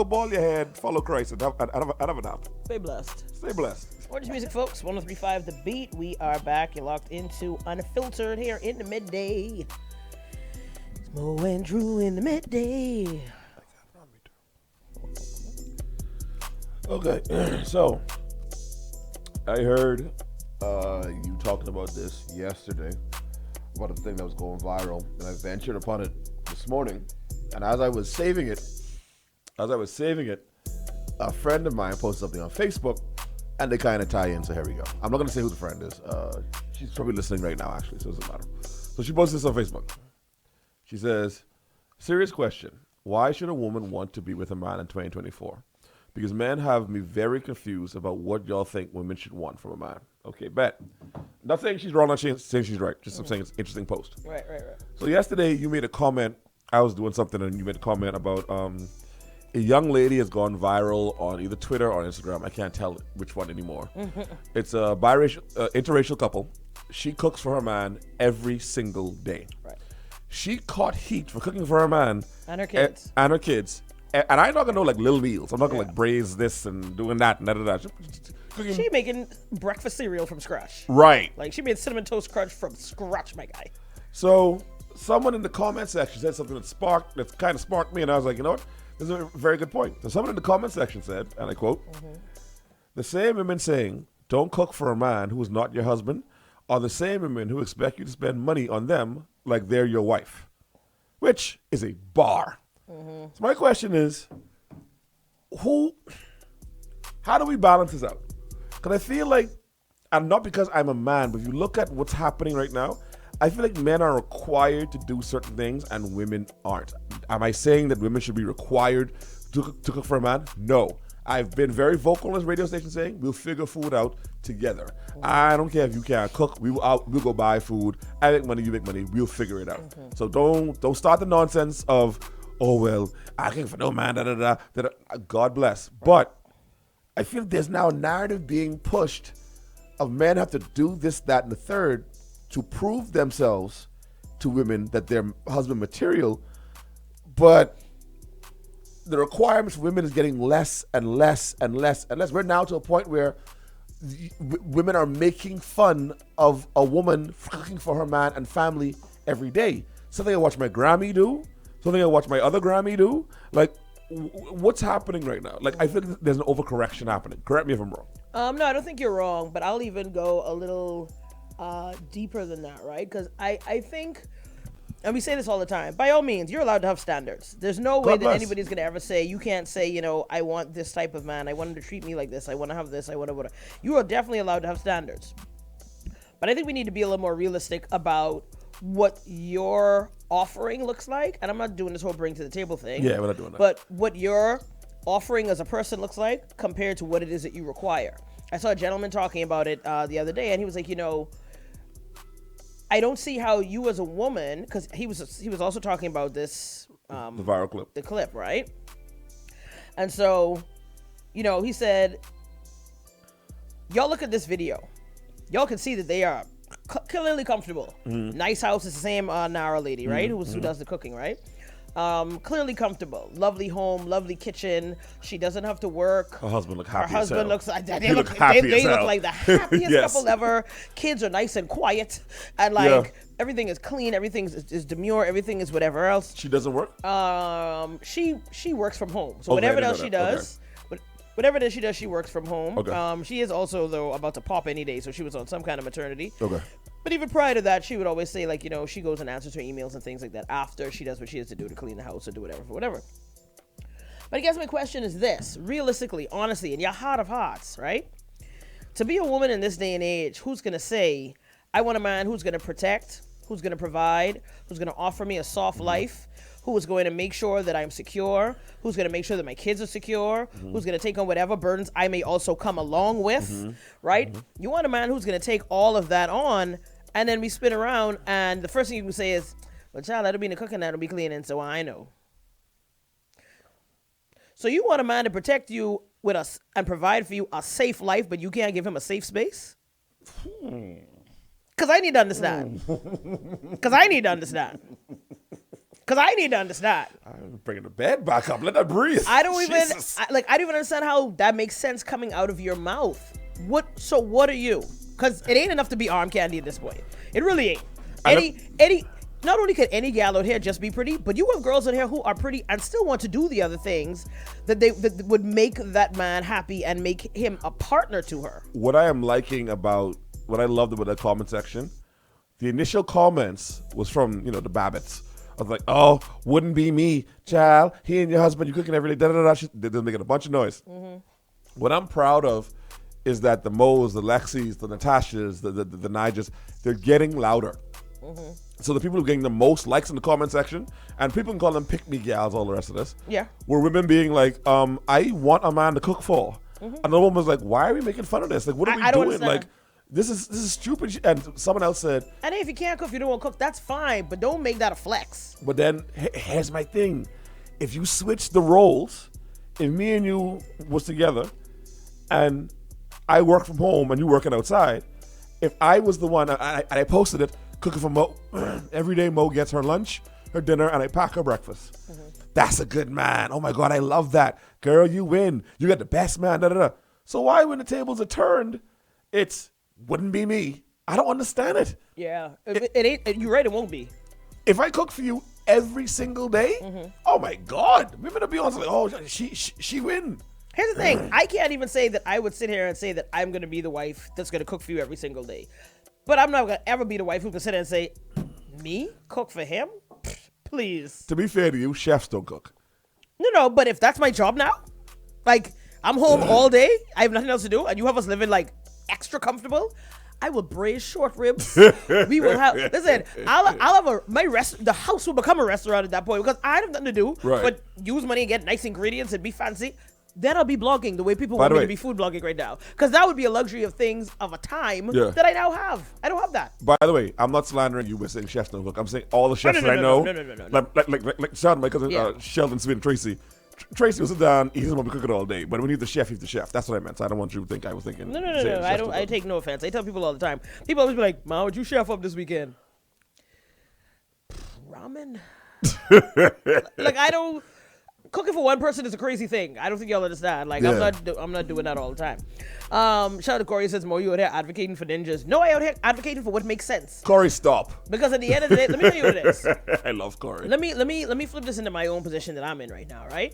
ball your head, follow Christ, and have a nap. Stay blessed. Stay blessed. Orange Music, folks. 103.5 The Beat. We are back. You're locked into Unfiltered here in the midday. It's Mo and Drew in the midday. Okay, so I heard you talking about this yesterday, about a thing that was going viral, and I ventured upon it this morning. And as I was saving it, a friend of mine posted something on Facebook, and they kind of tie in. So here we go. I'm not going to say who the friend is. She's probably listening right now, actually, so it doesn't matter. So she posted this on Facebook. She says, serious question. Why should a woman want to be with a man in 2024? Because men have me very confused about what y'all think women should want from a man. Okay, bet. Not saying she's wrong, not saying she's right. Just I'm saying it's an interesting post. Right. So yesterday you made a comment. I was doing something and you made a comment about a young lady has gone viral on either Twitter or Instagram. I can't tell which one anymore. It's a interracial couple. She cooks for her man every single day. Right. She caught heat for cooking for her man And her kids. And her kids. And I'm not gonna know like little meals. I'm not gonna like braise this and doing that and that. She making breakfast cereal from scratch. Right. Like she made cinnamon toast crunch from scratch, my guy. So someone in the comment section said something that kind of sparked me, and I was like, you know what? This is a very good point. So someone in the comment section said, and I quote, the same women saying, don't cook for a man who is not your husband, are the same women who expect you to spend money on them like they're your wife, which is a bar. So my question is, how do we balance this out? Because I feel like, and not because I'm a man, but if you look at what's happening right now, I feel like men are required to do certain things and women aren't. Am I saying that women should be required to cook for a man? No. I've been very vocal on this radio station saying we'll figure food out together. I don't care if you can't cook. We'll go buy food. I make money, you make money. We'll figure it out. So don't start the nonsense of, oh well, I can't for no man. God bless. But I feel there's now a narrative being pushed of men have to do this, that, and the third to prove themselves to women that they're husband material, but the requirements for women is getting less and less and less and less. We're now to a point where women are making fun of a woman cooking for her man and family every day. Something I watch my Grammy do, something I watch my other Grammy do. Like, what's happening right now? Like, I feel like there's an overcorrection happening. Correct me if I'm wrong. No, I don't think you're wrong, but I'll even go a little deeper than that, right? Because I think, and we say this all the time, by all means, you're allowed to have standards. There's no way that anybody's going to ever say, you can't say, you know, I want this type of man. I want him to treat me like this. I want to have this. I want to. You are definitely allowed to have standards. But I think we need to be a little more realistic about what your offering looks like. And I'm not doing this whole bring to the table thing. Yeah, we're not doing that. But what your offering as a person looks like compared to what it is that you require. I saw a gentleman talking about it the other day, and he was like, you know, I don't see how you as a woman, because he was also talking about this the viral clip, the clip, right? And so, you know, he said, y'all look at this video, y'all can see that they are clearly comfortable. Nice house is the same Nara lady, right? Who does the cooking, right? Clearly comfortable, lovely home, lovely kitchen. She doesn't have to work. Her husband look happy. Her husband looks like they look like the happiest Yes. couple ever. Kids are nice and quiet, and like everything is clean, everything is demure, everything is whatever else. She doesn't work. She works from home, so whatever else she does. Whatever it is she does, she works from home. Okay. She is also, though, about to pop any day, so she was on some kind of maternity. Okay. But even prior to that, she would always say, like, you know, she goes and answers her emails and things like that after she does what she has to do to clean the house or do whatever. But I guess my question is this, realistically, honestly, in your heart of hearts, right? To be a woman in this day and age, who's going to say, I want a man who's going to protect, who's going to provide, who's going to offer me a soft life, who is going to make sure that I'm secure, who's going to make sure that my kids are secure, who's going to take on whatever burdens I may also come along with, right? You want a man who's going to take all of that on, and then we spin around, and the first thing you can say is, well, child, that'll be in the cooking, that'll be cleaning, so I know. So you want a man to protect you with us and provide for you a safe life, but you can't give him a safe space? Because I need to understand. Because I need to understand. I'm bringing the bed back up. Let her breathe. I don't even understand how that makes sense coming out of your mouth. What are you? Because it ain't enough to be arm candy at this point. It really ain't. Not only can any gal out here just be pretty, but you have girls out here who are pretty and still want to do the other things that would make that man happy and make him a partner to her. What I loved about that comment section, the initial comments was from, the Babbitts. I was like, oh, wouldn't be me, child. He and your husband, you cooking every day, da-da-da-da. They're making a bunch of noise. What I'm proud of is that the Mo's, the Lexis, the Natashas, the Nigers, they're getting louder. So the people who are getting the most likes in the comment section, and people can call them pick me gals, all the rest of this. Yeah. Were women being like, I want a man to cook for. And the woman was like, why are we making fun of this? Like, what are we I don't doing? understand. Like, this is stupid. And someone else said, And if you can't cook, if you don't want to cook, that's fine. But don't make that a flex. but then here's my thing. If you switch the roles, if me and you was together and I work from home and you working outside, if I was the one, and I posted it, cooking for Mo, every day Mo gets her lunch, her dinner, and I pack her breakfast. That's a good man. Oh my God, I love that. Girl, you win. You got the best man, da da da. So why when the tables are turned, it wouldn't be me? I don't understand it. Yeah. It ain't, you're right, it won't be. If I cook for you every single day, oh my God, women will be on like, oh, she win. Here's the thing. I can't even say that I would sit here and say that I'm going to be the wife that's going to cook for you every single day. But I'm not going to ever be the wife who can sit there and say, me? Cook for him? Please. To be fair to you, chefs don't cook. No, but if that's my job now, like, I'm home all day, I have nothing else to do, and you have us living, like, extra comfortable, I will braise short ribs. We will have, listen, I'll have the house will become a restaurant at that point because I have nothing to do but use money and get nice ingredients and be fancy. Then I'll be blogging the way people want me to be food blogging right now. Because that would be a luxury of things of a time that I now have. I don't have that. By the way, I'm not slandering you by saying chefs don't cook. I'm saying all the chefs that I know. No. Like Sheldon, my cousin, Sheldon, Sweet, and Tracy. Tracy will sit down, he doesn't want to cook it all day. But when he's the chef, he's the chef. That's what I meant. So I don't want you to think I was thinking. No. I take no offense. I tell people all the time. People always be like, Ma, would you chef up this weekend? Ramen? Like, I don't... Cooking for one person is a crazy thing. I don't think y'all understand. Like, I'm not doing that all the time. Shout out to Corey, says, Mo, you out here advocating for ninjas. No, I out here advocating for what makes sense. Corey, stop. Because at the end of the day, let me tell you what it is. I love Corey. Let me flip this into my own position that I'm in right now, right?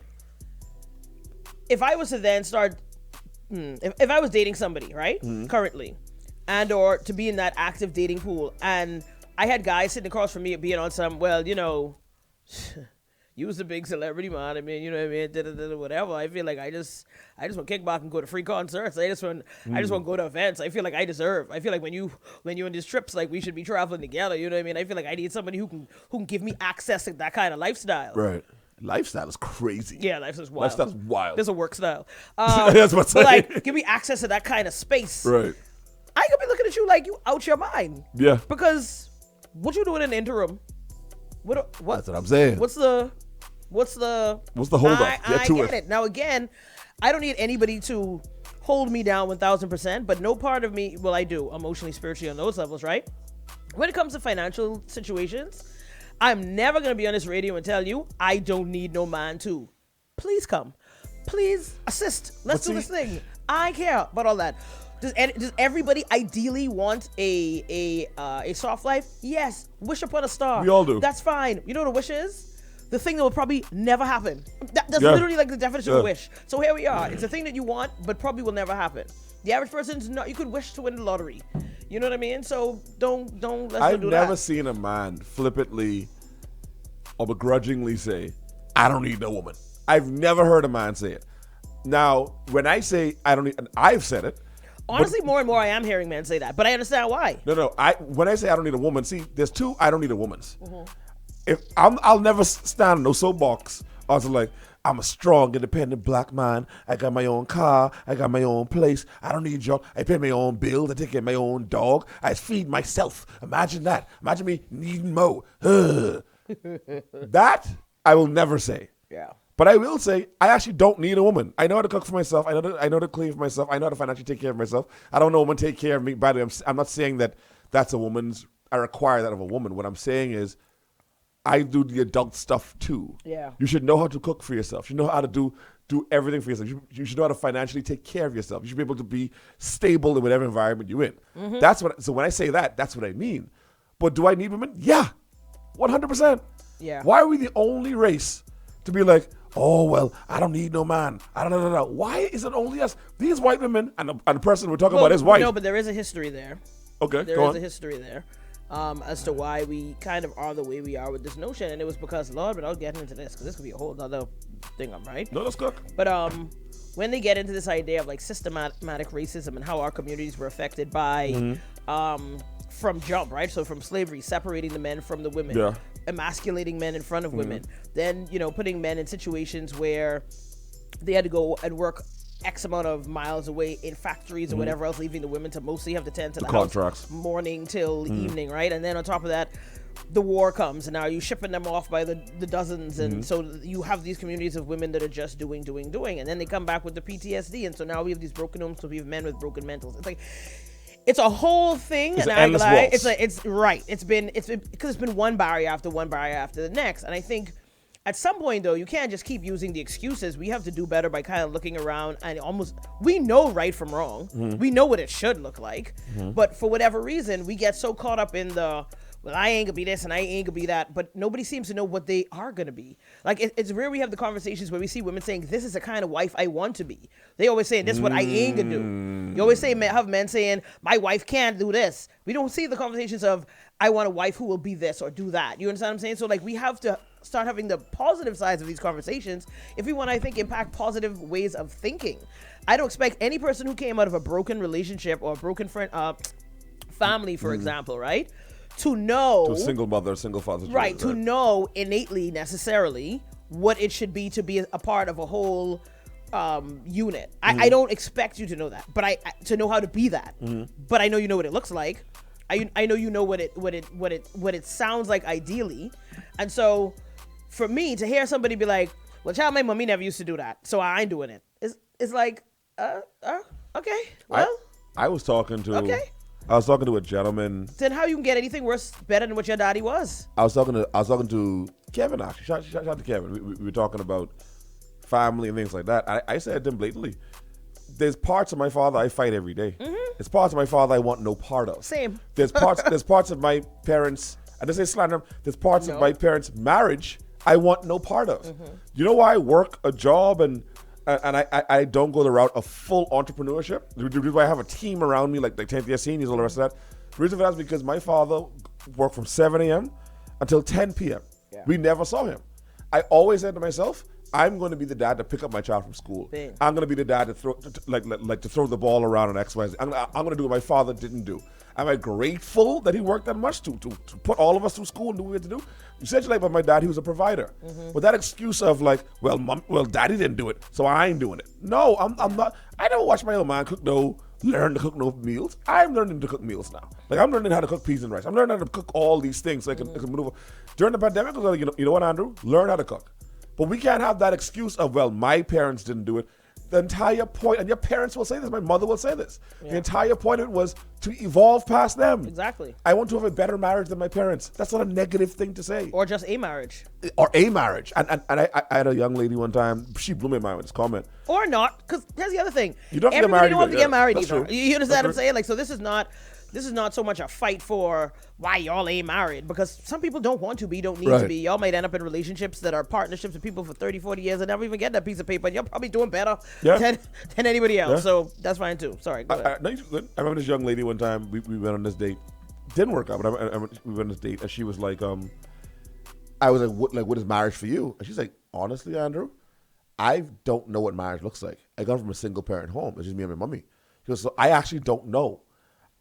If I was to then start, if I was dating somebody, right, currently, and or to be in that active dating pool, and I had guys sitting across from me being on some, well, you know, you was a big celebrity, man. I mean, you know what I mean? Whatever. I feel like I just want to kick back and go to free concerts. I just want to go to events. I feel like I deserve. I feel like when you're on these trips, like we should be traveling together. You know what I mean? I feel like I need somebody who can give me access to that kind of lifestyle. Right. Lifestyle is crazy. Yeah, lifestyle's wild. Lifestyle's wild. There's a work style. That's what's like, give me access to that kind of space. Right. I could be looking at you like you out your mind. Yeah. Because what you doing in the interim? What? That's what I'm saying. What's the hold up? I get it. Now again, I don't need anybody to hold me down 1000%, but no part of me, well, I do emotionally, spiritually on those levels, right? When it comes to financial situations, I'm never going to be on this radio and tell you I don't need no man to. Please come. Please assist. Let's do this thing. I care about all that. Does everybody ideally want a soft life? Yes. Wish upon a star. We all do. That's fine. You know what a wish is? The thing that will probably never happen. That's literally like the definition of a wish. So here we are. It's a thing that you want, but probably will never happen. The average person's not. You could wish to win the lottery. You know what I mean? So don't. Let's not do that. I've never seen a man flippantly or begrudgingly say, "I don't need no woman." I've never heard a man say it. Now, when I say I don't need, and I've said it. Honestly, more and more I am hearing men say that, but I understand why. No. When I say I don't need a woman, see, there's two I don't need a woman's. If I'll never stand on no soapbox. I was like, I'm a strong, independent black man. I got my own car. I got my own place. I don't need y'all. I pay my own bills. I take care of my own dog. I feed myself. Imagine that. Imagine me needing Mo. That I will never say. Yeah. But I will say, I actually don't need a woman. I know how to cook for myself. I know to clean for myself. I know how to financially take care of myself. I don't know a woman take care of me. By the way, I'm not saying that that's a woman's, I require that of a woman. What I'm saying is, I do the adult stuff too. Yeah. You should know how to cook for yourself. You should know how to do everything for yourself. You should know how to financially take care of yourself. You should be able to be stable in whatever environment you're in. So when I say that, that's what I mean. But do I need women? Yeah. 100%. Yeah. Why are we the only race to be like, oh, well, I don't need no man. I don't know. Why is it only us? These white women, and the person we're talking about is white. No, but there is a history there. Okay, There is a history there. As to why we kind of are the way we are with this notion, and it was because, Lord, but I'll get into this because this could be a whole other thing, right? No, let's cook. But when they get into this idea of like systematic racism and how our communities were affected by from jump, right? So from slavery, separating the men from the women, Yeah. emasculating men in front of women, then, putting men in situations where they had to go and work X amount of miles away in factories or whatever else, leaving the women to mostly have to tend to the contracts. house morning till evening, right? And then on top of that, the war comes, and now you're shipping them off by the dozens, and so you have these communities of women that are just doing, and then they come back with the PTSD, and so now we have these broken homes, so we have men with broken mentals. It's like, it's a whole thing, It's and an endless waltz. it's right. It's been because it's been one barrier after the next, and I think at some point though, you can't just keep using the excuses. We have to do better by kind of looking around and we know right from wrong. We know what it should look like, but for whatever reason, we get so caught up in the, well, I ain't gonna be this and I ain't gonna be that, but nobody seems to know what they are gonna be. Like, it's rare we have the conversations where we see women saying, this is the kind of wife I want to be. They always say, this is what I ain't gonna do. You always have men saying, my wife can't do this. We don't see the conversations of, I want a wife who will be this or do that. You understand what I'm saying? So like, we have to start having the positive sides of these conversations if we want to, I think, impact positive ways of thinking. I don't expect any person who came out of a broken relationship or a broken family, for example, right, to know, To a single mother, single father. right, to know innately, necessarily, what it should be to be a part of a whole unit. I don't expect you to know that, but I to know how to be that. But I know you know what it looks like. I know you know what it sounds like ideally, and so for me to hear somebody be like, "Well, child, my mommy never used to do that, so I ain't doing it," is like, okay, well, I was talking to a gentleman. then how you can get anything worse, better than what your daddy was? I was talking to Kevin, actually. Shout out to Kevin. We were talking about family and things like that. I said to him blatantly, there's parts of my father I fight every day. There's parts of my father I want no part of. Same. There's parts of my parents, I don't say slander, there's parts of my parents' marriage I want no part of. You know why I work a job and I don't go the route of full entrepreneurship? The reason why I have a team around me, like 10th year seniors, all the rest of that. The reason for that is because my father worked from 7 a.m. until 10 p.m. Yeah. We never saw him. I always said to myself, I'm going to be the dad to pick up my child from school. Bing. I'm going to be the dad to throw to throw the ball around on X, Y, Z. I'm going to do what my father didn't do. Am I grateful that he worked that much to put all of us through school and do what we had to do? Essentially, like, but my dad, he was a provider. But that excuse of like, well, daddy didn't do it, so I ain't doing it. No, I'm not. I never watched my old man learn to cook no meals. I'm learning to cook meals now. Like, I'm learning how to cook peas and rice. I'm learning how to cook all these things so I can maneuver. During the pandemic, I was like, you know what, Andrew? Learn how to cook. But we can't have that excuse of, well, my parents didn't do it. The entire point, and your parents will say this, my mother will say this. Yeah. The entire point of it was to evolve past them. Exactly. I want to have a better marriage than my parents. That's not a negative thing to say. Or just a marriage. Or a marriage. And I had a young lady one time, she blew my mind with this comment. Or not, because here's the other thing. You don't have to get Everybody married. don't have to get married That's either. true. You understand what I'm saying? Like, so this is not so much a fight for why y'all ain't married, because some people don't want to be, don't need to be. Y'all might end up in relationships that are partnerships with people for 30, 40 years and never even get that piece of paper, and you're probably doing better than anybody else. Yeah. So that's fine too. Sorry, go ahead. I remember this young lady one time, we went on this date. Didn't work out, but we went on this date, and she was like, I was like, what is marriage for you? And she's like, honestly, Andrew, I don't know what marriage looks like. I come from a single parent home. It's just me and my mommy. She goes, so I actually don't know.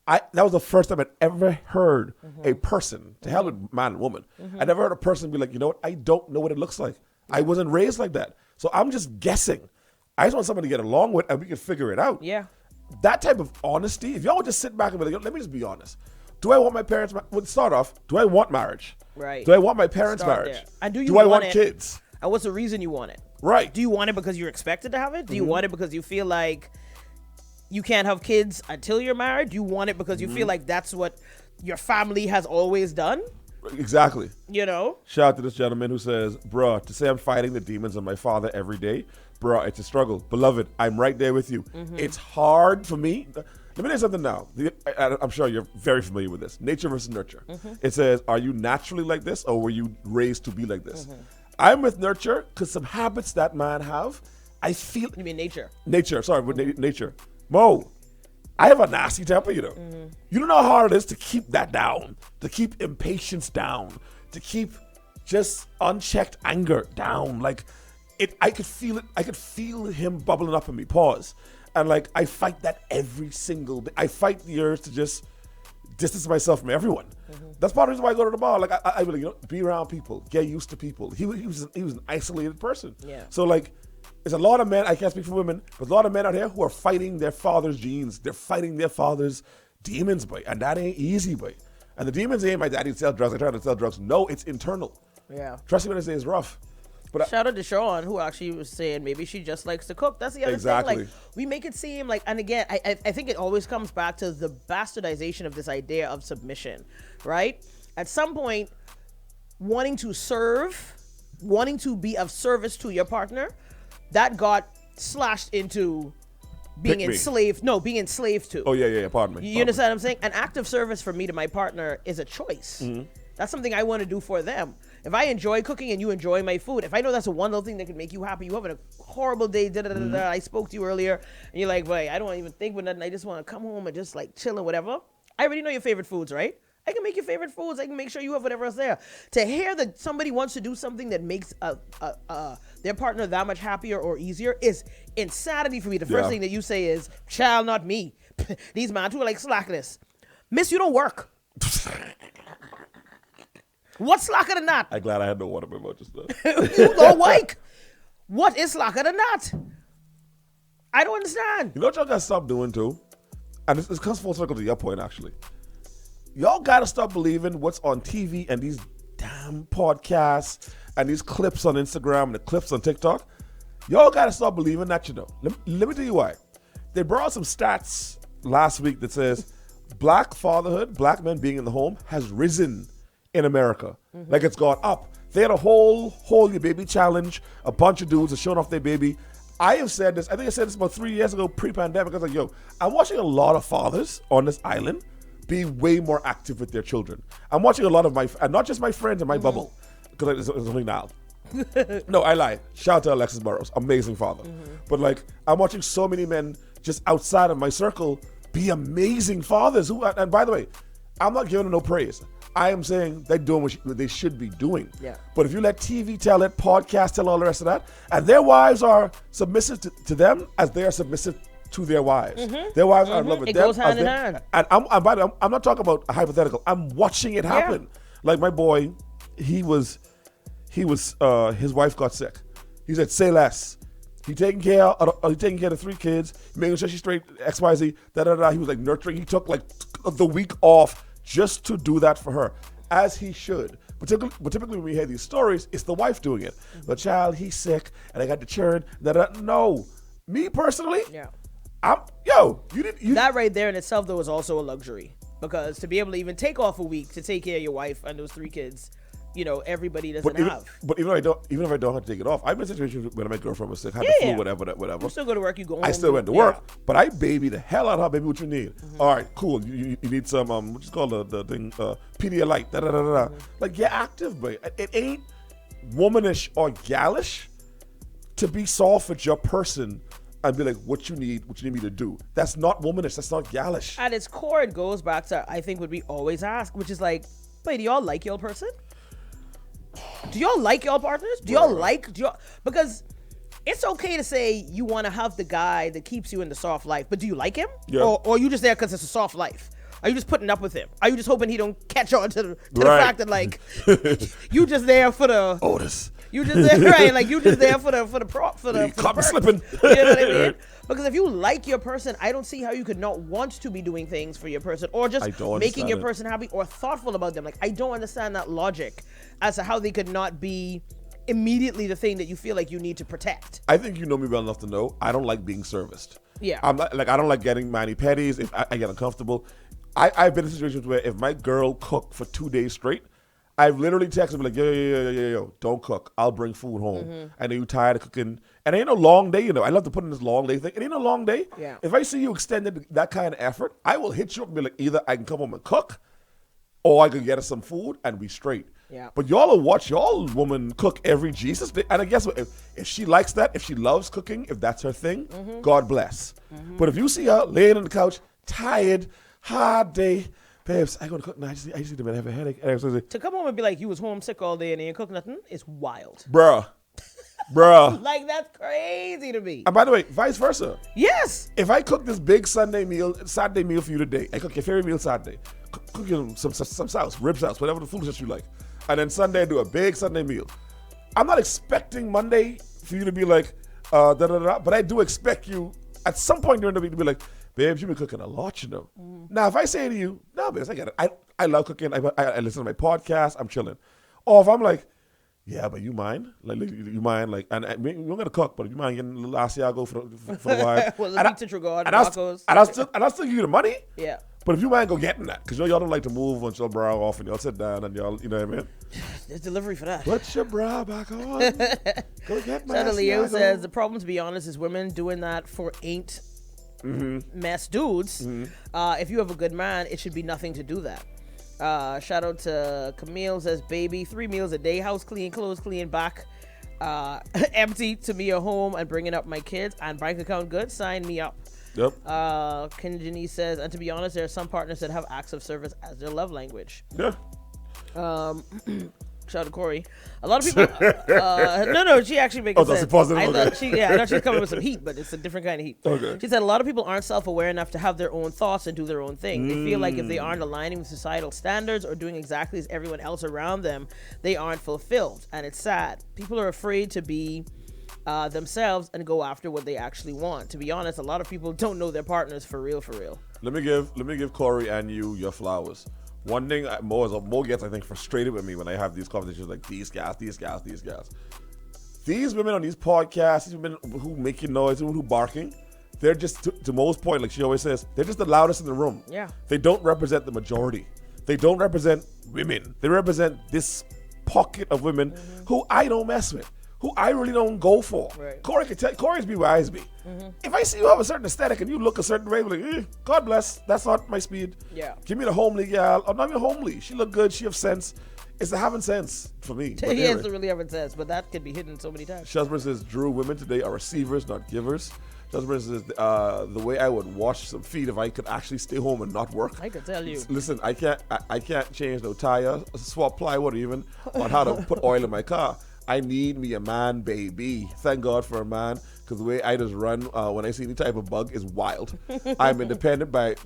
That was the first time I'd ever heard a person, to hell with man and woman, I never heard a person be like, you know what, I don't know what it looks like. I wasn't raised like that. So I'm just guessing. I just want somebody to get along with and we can figure it out. Yeah. That type of honesty, if y'all would just sit back and be like, let me just be honest. Do I want my parents, start off, do I want marriage? Right. Do I want my parents' marriage? There. And do I want kids? And what's the reason you want it? Right. Do you want it because you're expected to have it? Do you want it because you feel like you can't have kids until you're married? Do you want it because you feel like that's what your family has always done? Exactly. You know? Shout out to this gentleman who says, bruh, to say I'm fighting the demons of my father every day, bruh, it's a struggle. Beloved, I'm right there with you. It's hard for me. Let me tell you something now. I'm sure you're very familiar with this. Nature versus nurture. It says, are you naturally like this or were you raised to be like this? I'm with nurture because some habits that man have, I feel... You mean nature? Nature, sorry, with nature. Mo, I have a nasty temper, you know. You don't know how hard it is to keep that down, to keep impatience down, to keep just unchecked anger down. Like, I could feel it. I could feel him bubbling up in me. Pause. And like, I fight that every single day. I fight the urge to just distance myself from everyone. That's part of the reason why I go to the bar. Like I really, be around people, get used to people. He was an isolated person. Yeah. So like, there's a lot of men. I can't speak for women, but a lot of men out here who are fighting their father's genes. They're fighting their father's demons, boy, and that ain't easy, boy. And the demons ain't my daddy sell drugs. I try to sell drugs. No, it's internal. Yeah. Trust me when I say it's rough. But shout out to Sean, who actually was saying maybe she just likes to cook. That's the other Exactly. thing. Like, we make it seem like, and again, I think it always comes back to the bastardization of this idea of submission, right? At some point, wanting to serve, wanting to be of service to your partner, that got slashed into being Pick me. enslaved. No, being enslaved to. oh yeah. Pardon me. You understand what I'm saying? An act of service for me to my partner is a choice. Mm-hmm. That's something I want to do for them. If I enjoy cooking and you enjoy my food, if I know that's a one little thing that can make you happy, you having a horrible day, I spoke to you earlier, and you're like, wait, I don't even think with nothing. I just want to come home and just like chill and whatever. I already know your favorite foods, right? I can make your favorite foods. I can make sure you have whatever else there. To hear that somebody wants to do something that makes their partner that much happier or easier is insanity for me. The first thing that you say is, child, not me. These man too are like slackness. Miss, you don't work. What's slacker than that? I'm glad I had no water in my mouth just now. You don't wake. What is slacker than that? I don't understand. You know what y'all gotta stop doing too? And this comes full circle to your point, actually. Y'all gotta stop believing what's on TV and these damn podcasts and these clips on Instagram and the clips on TikTok. Y'all gotta stop believing that, Let me tell you why. They brought out some stats last week that says black fatherhood, black men being in the home, has risen in America. Like it's gone up. They had a whole Hold Your Baby challenge. A bunch of dudes are showing off their baby. I have said this, I think I said this about 3 years ago, pre-pandemic. I was like, I'm watching a lot of fathers on this island be way more active with their children. I'm watching a lot of and not just my friends in my bubble, because it's only now. No, I lie. Shout out to Alexis Burrows, amazing father. But like, I'm watching so many men just outside of my circle be amazing fathers. And by the way, I'm not giving them no praise. I am saying they're doing what they should be doing. Yeah. But if you let TV tell it, podcasts tell all the rest of that, and their wives are submissive to them as they are submissive to their wives. Their wives are in love with It them. goes hand in hand. And by the way, I'm not talking about a hypothetical. I'm watching it happen. Like my boy, his wife got sick. He said, say less. He taking care of the 3 kids, making sure she's straight, XYZ, He was like nurturing. He took like the week off just to do that for her, as he should. But typically when we hear these stories, it's the wife doing it. The child, he's sick, and I got the churn. No, me personally, That right there in itself, though, is also a luxury. Because to be able to even take off a week to take care of your wife and those 3 kids, everybody doesn't have. But even if I don't have to take it off, I've been in situations when my girlfriend was sick, had the flu, whatever. You still go to work, you go home. I still went to work, but I baby the hell out of her, baby, what you need. All right, cool. You need some, what you call the thing, Pedialyte, Like, get active, babe. It ain't womanish or gallish to be soft with your person and be like, what you need me to do. That's not womanish, that's not gallish. At its core, it goes back to, I think, what we always ask, which is like, wait, do y'all like your person? Do y'all like your partners? Because it's okay to say you want to have the guy that keeps you in the soft life, but do you like him? Yeah. Or are you just there because it's a soft life? Are you just putting up with him? Are you just hoping he don't catch on to the fact that like you just there for the Otis? You just there, right? Like you just there for the prop for the Caught me perk. slipping. You know what I mean? Because if you like your person, I don't see how you could not want to be doing things for your person or just making your person happy or thoughtful about them. Like I don't understand that logic as to how they could not be immediately the thing that you feel like you need to protect. I think you know me well enough to know I don't like being serviced. Yeah. I'm not, like I don't like getting mani-pedis. If I get uncomfortable. I've been in situations where if my girl cooked for 2 days straight, I've literally texted her like, yo, don't cook. I'll bring food home. I know you're tired of cooking. And it ain't no long day, I love to put in this long day thing. It ain't a long day. Yeah. If I see you extended that kind of effort, I will hit you up and be like, either I can come home and cook or I can get us some food and be straight. Yeah. But y'all will watch y'all woman cook every Jesus day. And I guess what, if she likes that, if she loves cooking, if that's her thing, God bless. But if you see her laying on the couch, tired, hard day, babes, I gotta cook now. I just need to have a headache. To come home and be like you was homesick all day and you ain't cook nothing is wild. Bruh. Like that's crazy to me. And by the way, vice versa. Yes. If I cook this big Saturday meal for you today, I cook your favorite meal Saturday. cook you some sauce, rib sauce, whatever the foolishness you like. And then Sunday, I do a big Sunday meal. I'm not expecting Monday for you to be like, but I do expect you at some point during the week to be like, babes, you've been cooking a lot, you know. Now, if I say to you, no, babes, I get it. I love cooking. I listen to my podcast. I'm chilling. Or if I'm like, yeah, but you mind? Like, you mind? Like, and we're going to cook, but you mind getting a little Asiago for the wife? Well, the pizza Trigard, and I'll still give you the money. Yeah. But if you mind, go getting that. Because y'all don't like to move once y'all bra off and y'all sit down and y'all, you know what I mean? There's delivery for that. Put your bra back on. Go get my Shadow Leo Asiago. says, the problem, to be honest, is women doing that for ain't mess dudes. If you have a good man, it should be nothing to do that. Shout out to Camille says, baby, 3 meals a day, house clean, clothes clean, back empty to me at home and bringing up my kids and bank account good, sign me up. Yep. Kenjini says, and to be honest, there are some partners that have acts of service as their love language. Yeah. Shout out to Corey. A lot of people. No, she actually makes sense. That's positive. I thought Okay. I thought she was coming with some heat, but it's a different kind of heat. Okay. She said a lot of people aren't self-aware enough to have their own thoughts and do their own thing. They feel like if they aren't aligning with societal standards or doing exactly as everyone else around them, they aren't fulfilled, and it's sad. People are afraid to be themselves and go after what they actually want. To be honest, a lot of people don't know their partners for real. Let me give Corey and you your flowers. One thing Mo gets, I think, frustrated with me when I have these conversations like these guys. These women on these podcasts, these women who making noise, who barking, they're just, to Mo's point, like she always says, they're just the loudest in the room. Yeah. They don't represent the majority. They don't represent women. They represent this pocket of women who I don't mess with, who I really don't go for. Right. Corey can tell, Corey's be where I be. If I see you have a certain aesthetic and you look a certain way, I'm like, God bless, that's not my speed. Yeah. Give me the homely gal. Or not even homely. She look good, she have sense. It's the having sense for me. But He anyway. has to really have a sense, but that could be hidden so many times. Shazman says, Drew, women today are receivers, not givers. Shazman says, the way I would wash some feet if I could actually stay home and not work. I could tell you. Listen, I can't change no tire, swap plywood even, on how to put oil in my car. I need me a man, baby. Thank God for a man, because the way I just run when I see any type of bug is wild. I'm independent by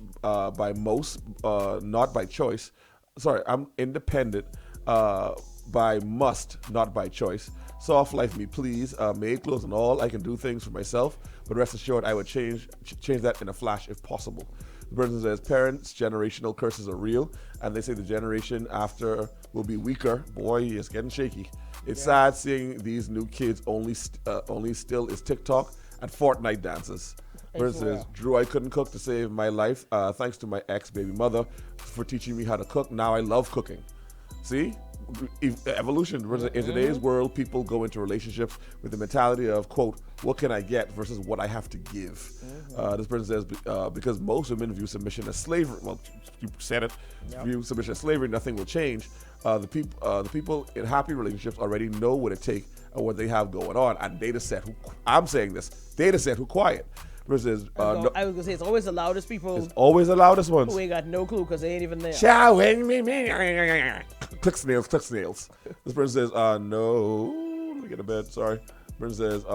most, not by choice. Sorry, I'm independent by must, not by choice. Soft life me, please. Maid clothes and all. I can do things for myself, but rest assured, I would change that in a flash if possible. The person says, parents' generational curses are real, and they say the generation after will be weaker. Boy, it's getting shaky. It's sad seeing these new kids only still is TikTok and Fortnite dances. Person says, Drew, I couldn't cook to save my life. Thanks to my ex-baby mother for teaching me how to cook. Now I love cooking. See? Evolution. In today's world, people go into relationships with the mentality of, quote, what can I get versus what I have to give. This person says, because most women view submission as slavery. Well, you said it. View submission as slavery, nothing will change. The people in happy relationships already know what it takes and what they have going on. And data set, who quiet. Versus, I was going to say, it's always the loudest people. It's always the loudest ones. Who ain't got no clue because they ain't even there. Click snails. This person says, no. Let me get to bed, sorry. Person says,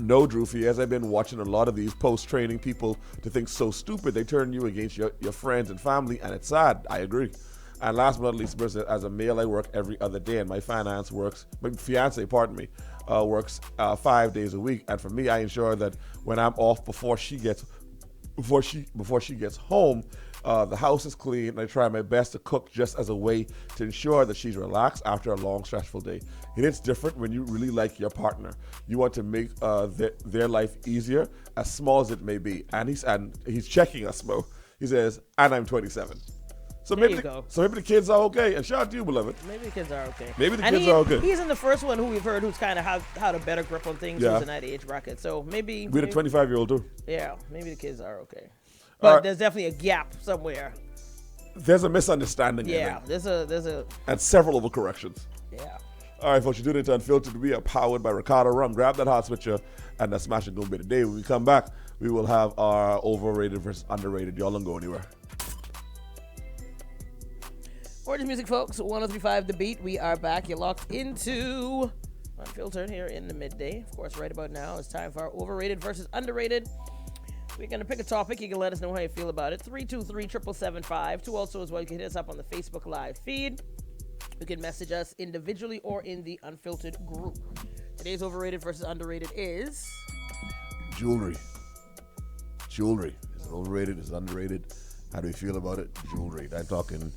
no, Droofy, as I've been watching a lot of these post-training people to think so stupid, they turn you against your friends and family, and it's sad. I agree. And last but not least, person says, as a male, I work every other day, and my fiance works 5 days a week. And for me, I ensure that when I'm off before she gets home, the house is clean, and I try my best to cook just as a way to ensure that she's relaxed after a long, stressful day. It is different when you really like your partner. You want to make their life easier, as small as it may be. And he's checking us, Mo. He says, and I'm 27. So maybe the kids are okay. And shout out to you, beloved. Maybe the kids are okay. He's in the first one who we've heard who's kind of had a better grip on things who's in that age bracket. So maybe we're the 25-year-old too. Yeah, maybe the kids are okay. But there's definitely a gap somewhere. There's a misunderstanding. Yeah, there's a and several overcorrections. Yeah. All right, folks, you do it to Unfiltered. We are powered by Ricardo Rum. Grab that hot switcher, and that smash is gonna be today. When we come back, we will have our overrated versus underrated. Y'all don't go anywhere. Orange music, folks. 103.5 The Beat. We are back. You're locked into Unfiltered here in the midday. Of course, right about now, it's time for our overrated versus underrated. We're going to pick a topic. You can let us know how you feel about it. 323-777-5. 2 also as well. You can hit us up on the Facebook Live feed. You can message us individually or in the Unfiltered group. Today's overrated versus underrated is... Jewelry. Jewelry. Is it overrated? Is it underrated? How do we feel about it? Jewelry. I'm talking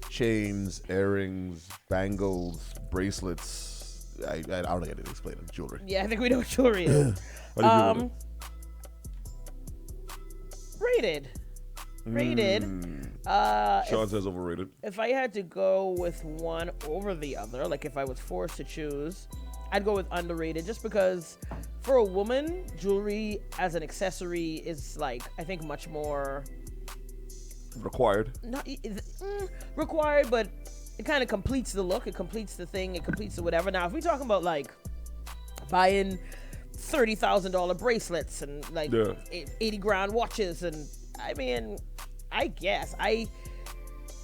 chains, earrings, bangles, bracelets. I don't think I need to explain it. Jewelry. Yeah, I think we know what jewelry is. How do you feel Rated. Rated. Sean says overrated. If I had to go with one over the other, like if I was forced to choose, I'd go with underrated just because for a woman, jewelry as an accessory is like, I think much more... Required. Not required, but it kind of completes the look. It completes the thing. It completes the whatever. Now, if we're talking about like buying $30,000 bracelets and like 80 grand watches, and I mean, I guess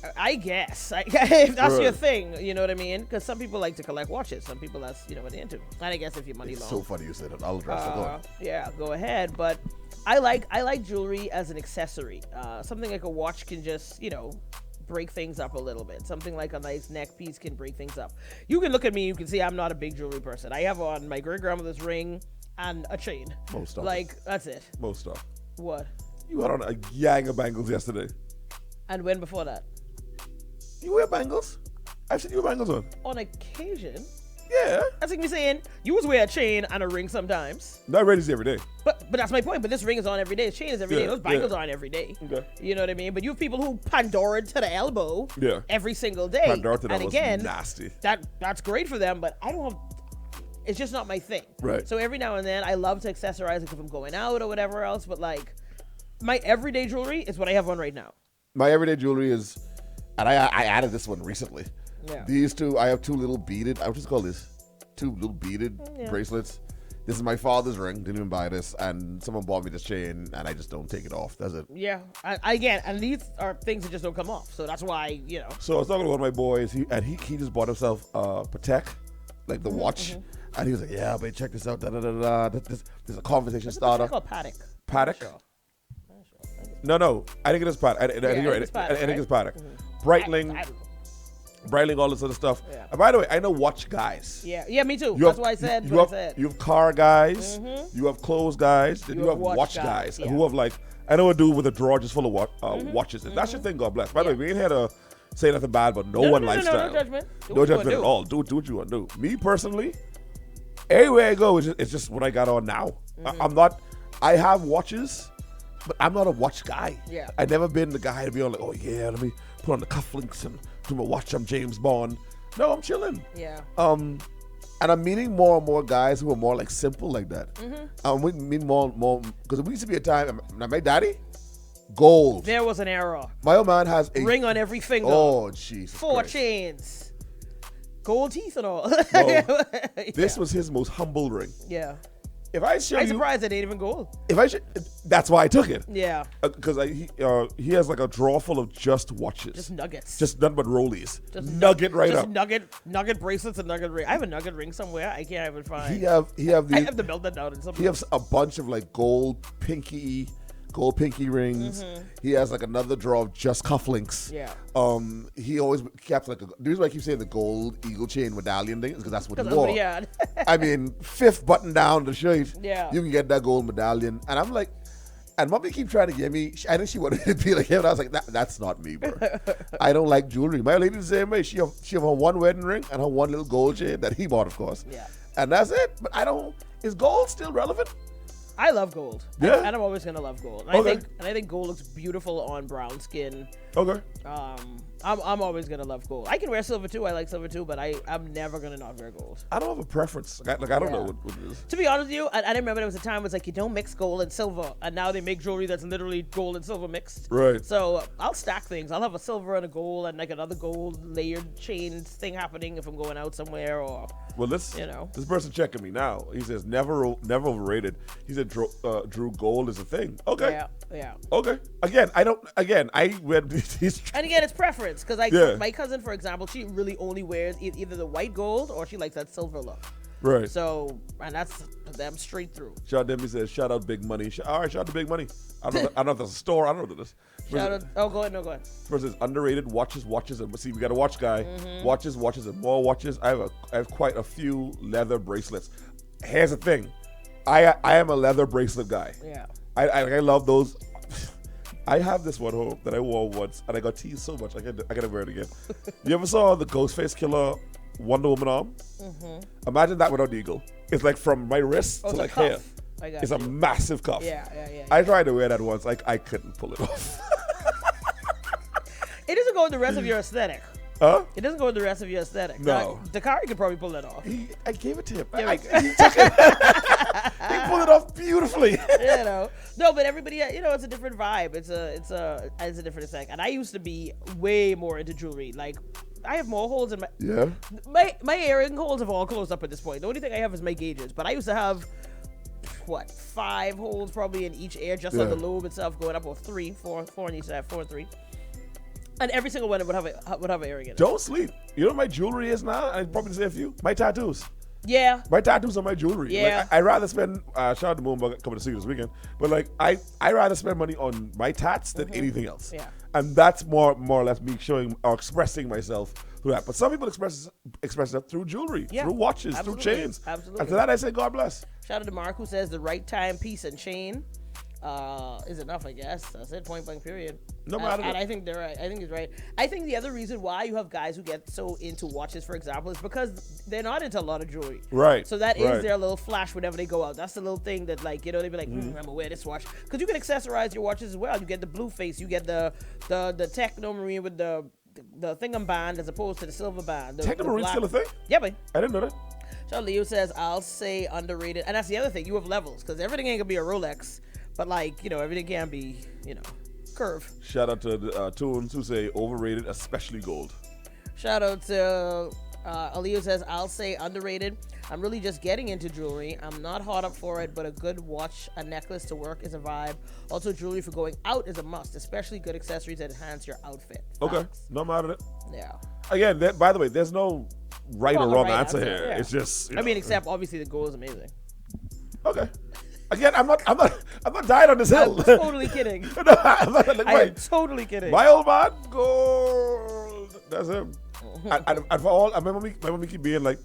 if that's your thing, you know what I mean? Because some people like to collect watches. Some people that's what they're into. And I guess if your money It's long. so funny you said it. I'll address it. Yeah, go ahead. But I like jewelry as an accessory. Something like a watch can just break things up a little bit. Something like a nice neck piece can break things up. You can look at me. You can see I'm not a big jewelry person. I have on my great grandmother's ring and a chain. Most stuff. Like that's it. Most stuff. What? You had on a gang of bangles yesterday. And when before that? You wear bangles? I've seen you with bangles on. On occasion. Yeah. That's like me saying you was wear a chain and a ring sometimes. Not ready to see every day. But that's my point. But this ring is on every day. This chain is every day. Those bangles are on every day. Okay. You know what I mean? But you have people who Pandora to the elbow every single day. Pandora to the and elbow again, is nasty. That's great for them, but I don't have... It's just not my thing. Right. So every now and then, I love to accessorize it if I'm going out or whatever else, but like, my everyday jewelry is what I have on right now. My everyday jewelry is, and I added this one recently. Yeah. These two, I have two little beaded, I would just call this, two little beaded bracelets. This is my father's ring, didn't even buy this, and someone bought me this chain, and I just don't take it off. That's it. Yeah. Again, and these are things that just don't come off, so that's why, So I was talking to one of my boys, he just bought himself Patek, like the watch, and he was like, yeah, but check this out, There's a conversation starter. What's it called? Paddock. Paddock? Sure. No, I think it is Paddock. I think you're right. I think it's Paddock. Breitling. I don't know. Breitling, all this other stuff. Yeah. And by the way, I know watch guys. Yeah, me too. You That's have- why I said you what have, I said. You have car guys, you have clothes guys, then you have watch guys yeah. who have like, I know a dude with a drawer just full of watches. If that's your thing, God bless. By the way, we ain't here to say nothing bad, but no lifestyle. No judgment. No judgment at all. Do what you want to do. Me personally, everywhere I go, it's just what I got on now. I have watches, but I'm not a watch guy. Yeah. I've never been the guy to be on like, oh yeah, let me put on the cufflinks and do my watch. I'm James Bond. No, I'm chilling. Yeah. And I'm meeting more and more guys who are more like simple like that. We meet more because we used to be a time. My daddy, gold. There was an error. My old man has a Ring on every finger. Oh, Jesus 4 Christ. chains. Gold teeth and all. No, this was his most humble ring. Yeah. If I show I'm you, surprised it ain't even gold. that's why I took it. Yeah. Because he has like a drawer full of just watches. Just nuggets. Just nothing but rollies. Just nugget right just up. Nugget bracelets and nugget ring. I have a nugget ring somewhere. I can't even find. He have I have to melt that down in something. He has a bunch of like gold pinky rings. He has like another drawer of just cufflinks. Yeah. He always kept like the reason why I keep saying the gold eagle chain medallion thing is because that's what he That's wore. what he had. I mean, 5th button down the shirt. Yeah. You can get that gold medallion, and I'm like, and mommy keep trying to get me. I think she wanted to be like him, and I was like, that's not me, bro. I don't like jewelry. My lady the same way. She have her one wedding ring and her one little gold chain that he bought, of course. Yeah. And that's it. But I don't. Is gold still relevant? I love gold. Yeah. And I'm always gonna love gold. And Okay. I think gold looks beautiful on brown skin. Okay. I'm always gonna love gold. I can wear silver too. I like silver too, but I'm never gonna not wear gold. I don't have a preference. I don't know what it is. To be honest with you, I remember there was a time it was like you don't mix gold and silver, and now they make jewelry that's literally gold and silver mixed. Right. So I'll stack things. I'll have a silver and a gold and like another gold layered chain thing happening if I'm going out somewhere or. Well, this person checking me now. He says never overrated. He said Drew gold is a thing. Okay. Yeah. Okay. I read these. And again, it's preference because my cousin, for example, she really only wears either the white gold or she likes that silver look. Right. So, and that's them straight through. Shout out Demi says, shout out Big Money. All right, shout out to Big Money. I don't know if that's a store. I don't know what that is. Shout out. Oh, go ahead. No, go ahead. Versus underrated watches, and see, we got a watch guy. Watches, and more watches. I have quite a few leather bracelets. Here's the thing, I am a leather bracelet guy. Yeah. I love those. I have this one home that I wore once, and I got teased so much I gotta wear it again. You ever saw the Ghostface Killer Wonder Woman arm? Imagine that without the eagle. It's like from my wrist to like here. It's a massive cuff. Yeah. I tried to wear that once. I couldn't pull it off. It doesn't go with the rest of your aesthetic. Huh? It doesn't go with the rest of your aesthetic. No. Dakari could probably pull that off. I gave it to him. Yeah, He took it. He pulled it off beautifully. No, but everybody, it's a different vibe. It's a different aesthetic. And I used to be way more into jewelry. Like, I have more holes in my earring holes have all closed up at this point. The only thing I have is my gauges. But I used to have 5 holes probably in each ear, just on the lobe itself, going up, or 4 on each side, 4 and 3. And every single one would have an earring in it. Don't sleep. You know what my jewelry is now? I'd probably say a few. My tattoos. Yeah. My tattoos are my jewelry. Yeah. Like, I'd rather spend, shout out to Moonbug coming to see you this weekend, but like, I'd rather spend money on my tats than anything else. Yeah. And that's more or less me showing or expressing myself through that. But some people express that through jewelry, through watches, through chains. Absolutely. And to that I say, God bless. Shout out to Mark, who says the right time, piece, and chain is enough, I guess. That's it, point blank, period. No matter. And I think they're right. I think he's right. I think the other reason why you have guys who get so into watches, for example, is because they're not into a lot of jewelry. Right. So that is their little flash whenever they go out. That's the little thing that, like, they'd be like, I'm gonna wear this watch. Because you can accessorize your watches as well. You get the blue face, you get the Technomarine with the thingam band as opposed to the silver band. Technomarine's still a thing? Yeah, boy. I didn't know that. So Leo says, I'll say underrated. And that's the other thing. You have levels, because everything ain't gonna be a Rolex. But, like, everything can be, curve. Shout out to Tunes who say overrated, especially gold. Shout out to Aleo says, I'll say underrated. I'm really just getting into jewelry. I'm not hot up for it, but a good watch, a necklace to work is a vibe. Also, jewelry for going out is a must, especially good accessories that enhance your outfit. Okay, no matter it. Yeah. Again, by the way, there's no right or wrong answer here. Yeah. It's just. I mean, except obviously the gold is amazing. Okay. Again, I'm not dying on this hill. I'm totally kidding. No, I'm not, like, I am totally kidding. My old man, gold. That's him. And for all, my mommy keep being like,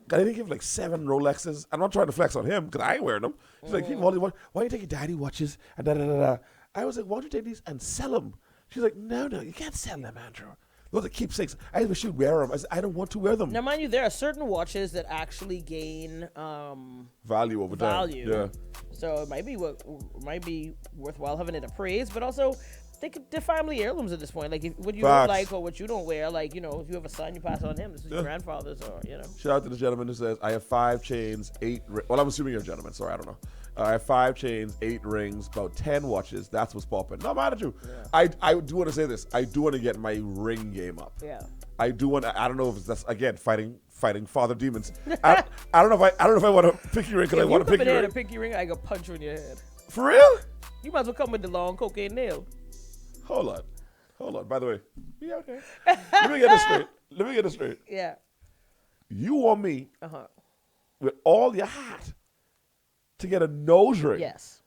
God, they didn't give like 7 Rolexes. I'm not trying to flex on him because I ain't wearing them. She's like, why don't you take your daddy watches and da da da da. I was like, why don't you take these and sell them? She's like, no, you can't sell them, Andrew. Those are keepsakes. I wish you'd wear them. I said, I don't want to wear them. Now, mind you, there are certain watches that actually gain value over time. Yeah. So it might be worthwhile having it appraised, but also they're family heirlooms at this point. Like, what you don't like or what you don't wear, like, if you have a son, you pass it on him. This is your grandfather's, or Shout out to the gentleman who says, I have 5 chains, 8 well, I'm assuming you're a gentleman. Sorry, I don't know. I have 5 chains, 8 rings, about 10 watches. That's what's popping. No matter you. Yeah. I do want to say this. I do want to get my ring game up. Yeah. I do want. I don't know if that's again fighting father demons. I don't know if I want a pinky ring because I want a pinky ring. If you come in a pinky ring, I go punch you in your head. For real? You might as well come with the long cocaine nail. Hold on. By the way, yeah, okay. Let me get this straight. Yeah. You want me with all your heart to get a nose ring? Yes.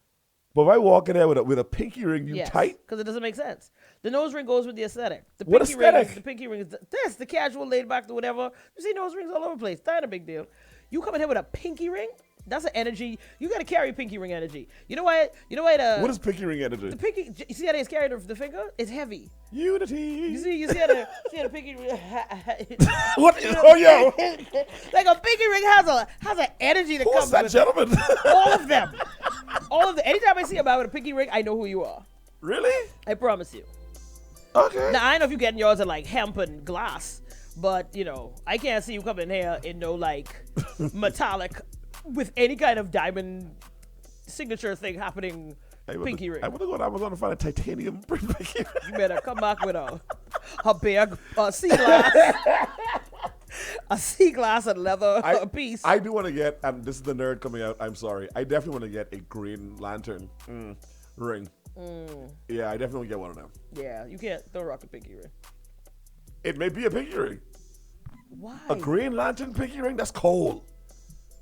But if I walk in there with a pinky ring, you tight? Because it doesn't make sense. The nose ring goes with the aesthetic. What aesthetic? The pinky ring is the casual, laid back, the whatever. You see nose rings all over the place. That ain't a big deal. You come in here with a pinky ring? That's an energy. You got to carry pinky ring energy. You know why? What is pinky ring energy? The pinky. You see how they carry the finger? It's heavy. Unity. You see how the pinky ring. What? Oh, yo. Like a pinky ring has an energy that comes that with gentleman? all of them. Anytime I see a man with a pinky ring, I know who you are. Really? I promise you. Okay. Now, I don't know if you're getting yours in like hemp and glass, but I can't see you coming here in no like metallic with any kind of diamond signature thing happening. Pinky ring. I want to go on Amazon and find a titanium pinky ring. You better come back with a big sea glass. A sea glass and leather piece. I do want to get, and this is the nerd coming out, I'm sorry. I definitely want to get a Green Lantern ring. Yeah, I definitely want to get one of them. Yeah, you don't rock a pinky ring. It may be a pinky ring. Why? A Green Lantern pinky ring? That's cold.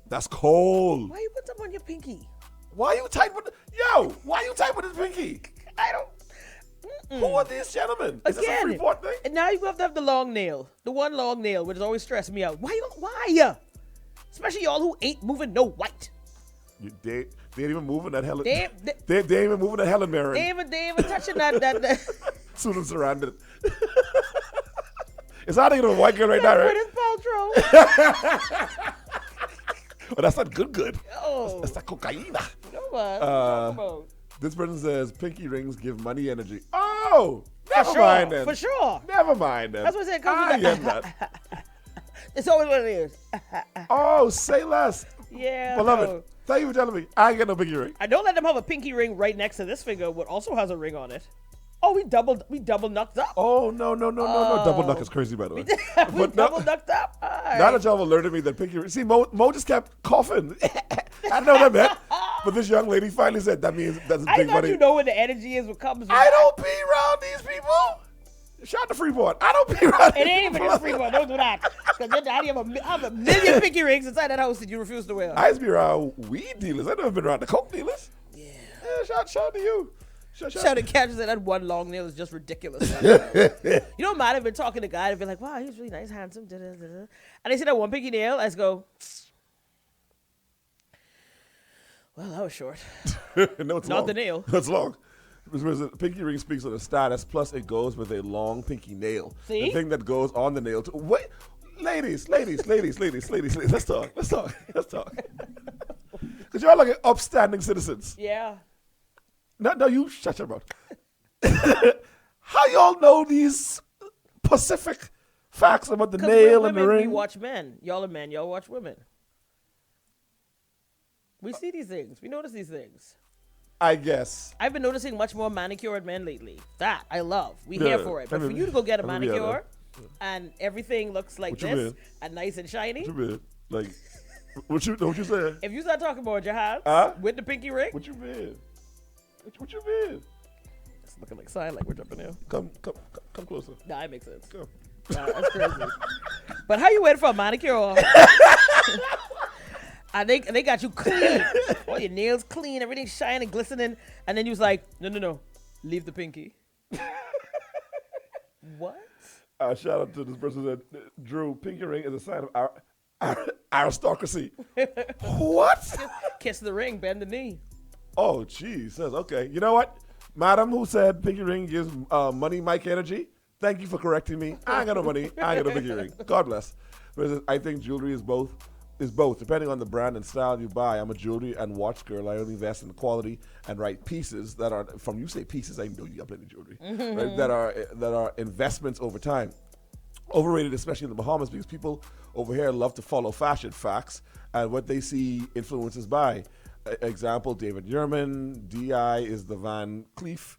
That's cold. Why you put them on your pinky? Why you tight with his pinky? I don't. Who are these gentlemen? Is this a Again, Freeport thing? and now you have to have the long nail. The one long nail, which is always stressing me out. Why? Especially y'all who ain't moving no white. They ain't even moving that Helen. They ain't even moving that Helen Mirren. ain't even touching that. Susan surrounded. It's not even a white girl right now, right? Gwyneth Paltrow. But that's not good. Oh. That's not cocaine. Come on. This person says pinky rings give money energy. Oh, never sure, mind then. for sure. Never mind then. That's what I said. It comes with get that. It's always what it is. Oh, say less. Yeah. Beloved, no. thank you for telling me. I ain't get no pinky ring. I don't let them have a pinky ring right next to this finger, what also has a ring on it. Oh, we double knucked up. Oh, no. Double knuck is crazy, by the way. We double knucked up. All right. Now that y'all have alerted me that pinky ring. See, Mo just kept coughing. I know what that meant. But this young lady finally said that means that's I big thought money. you know what the energy is what comes with I that. don't be around these people. Shout out to Freeport. I don't be around It these ain't even people. just Freeport. Don't do that. Because your daddy have a million pinky rings inside that house that you refuse to wear. I used to be around weed dealers. I've never been around the coke dealers. Yeah, shout to you. Shout at catches that one long nail is just ridiculous. You know, might have been talking to a guy and be like, wow, he's really nice, handsome. Da, da, da, da. And they see that one pinky nail, I just go, well, that was short. No, it's Not long. the nail. It's long. The pinky ring speaks of the status, plus it goes with a long pinky nail. See? The thing that goes on the nail. Wait, ladies. Let's talk. Because y'all like upstanding citizens. Yeah. No, you shut your mouth. How y'all know these Pacific facts about the nail and the women, ring? we watch men. Y'all are men. Y'all watch women. We see these things. We notice these things. I guess. I've been noticing much more manicured men lately. That I love. We Yeah, here for it. But for you to go get a I mean, yeah, manicure and everything looks like What you this mean? and nice and shiny. What you mean? Like, what you saying? If you start talking about your hands with the pinky ring, What you mean? What you mean? it's looking like sign like we're jumping in. Come closer. Nah, it makes sense. Come. Nah, that's crazy. But how you went for a manicure? And they got you clean. All your nails clean, everything shining, glistening. And then you was like, no. Leave the pinky. What? Shout out to this person that Drew, pinky ring is a sign of our aristocracy. What? Kiss the ring, bend the knee. Oh, geez. Says, okay. You know what? Madam who said pinky ring gives money, Mike energy, thank you for correcting me. I ain't got no money. I ain't got no pinky ring. God bless. But I think jewelry is both. Depending on the brand and style you buy. I'm a jewelry and watch girl. I only invest in the quality and right pieces that are from. You say pieces, I know you got plenty of jewelry, right? That are investments over time. Overrated, especially in the Bahamas, because people over here love to follow fashion facts and what they see influences by. Example: David Yurman, DI is the Van Cleef.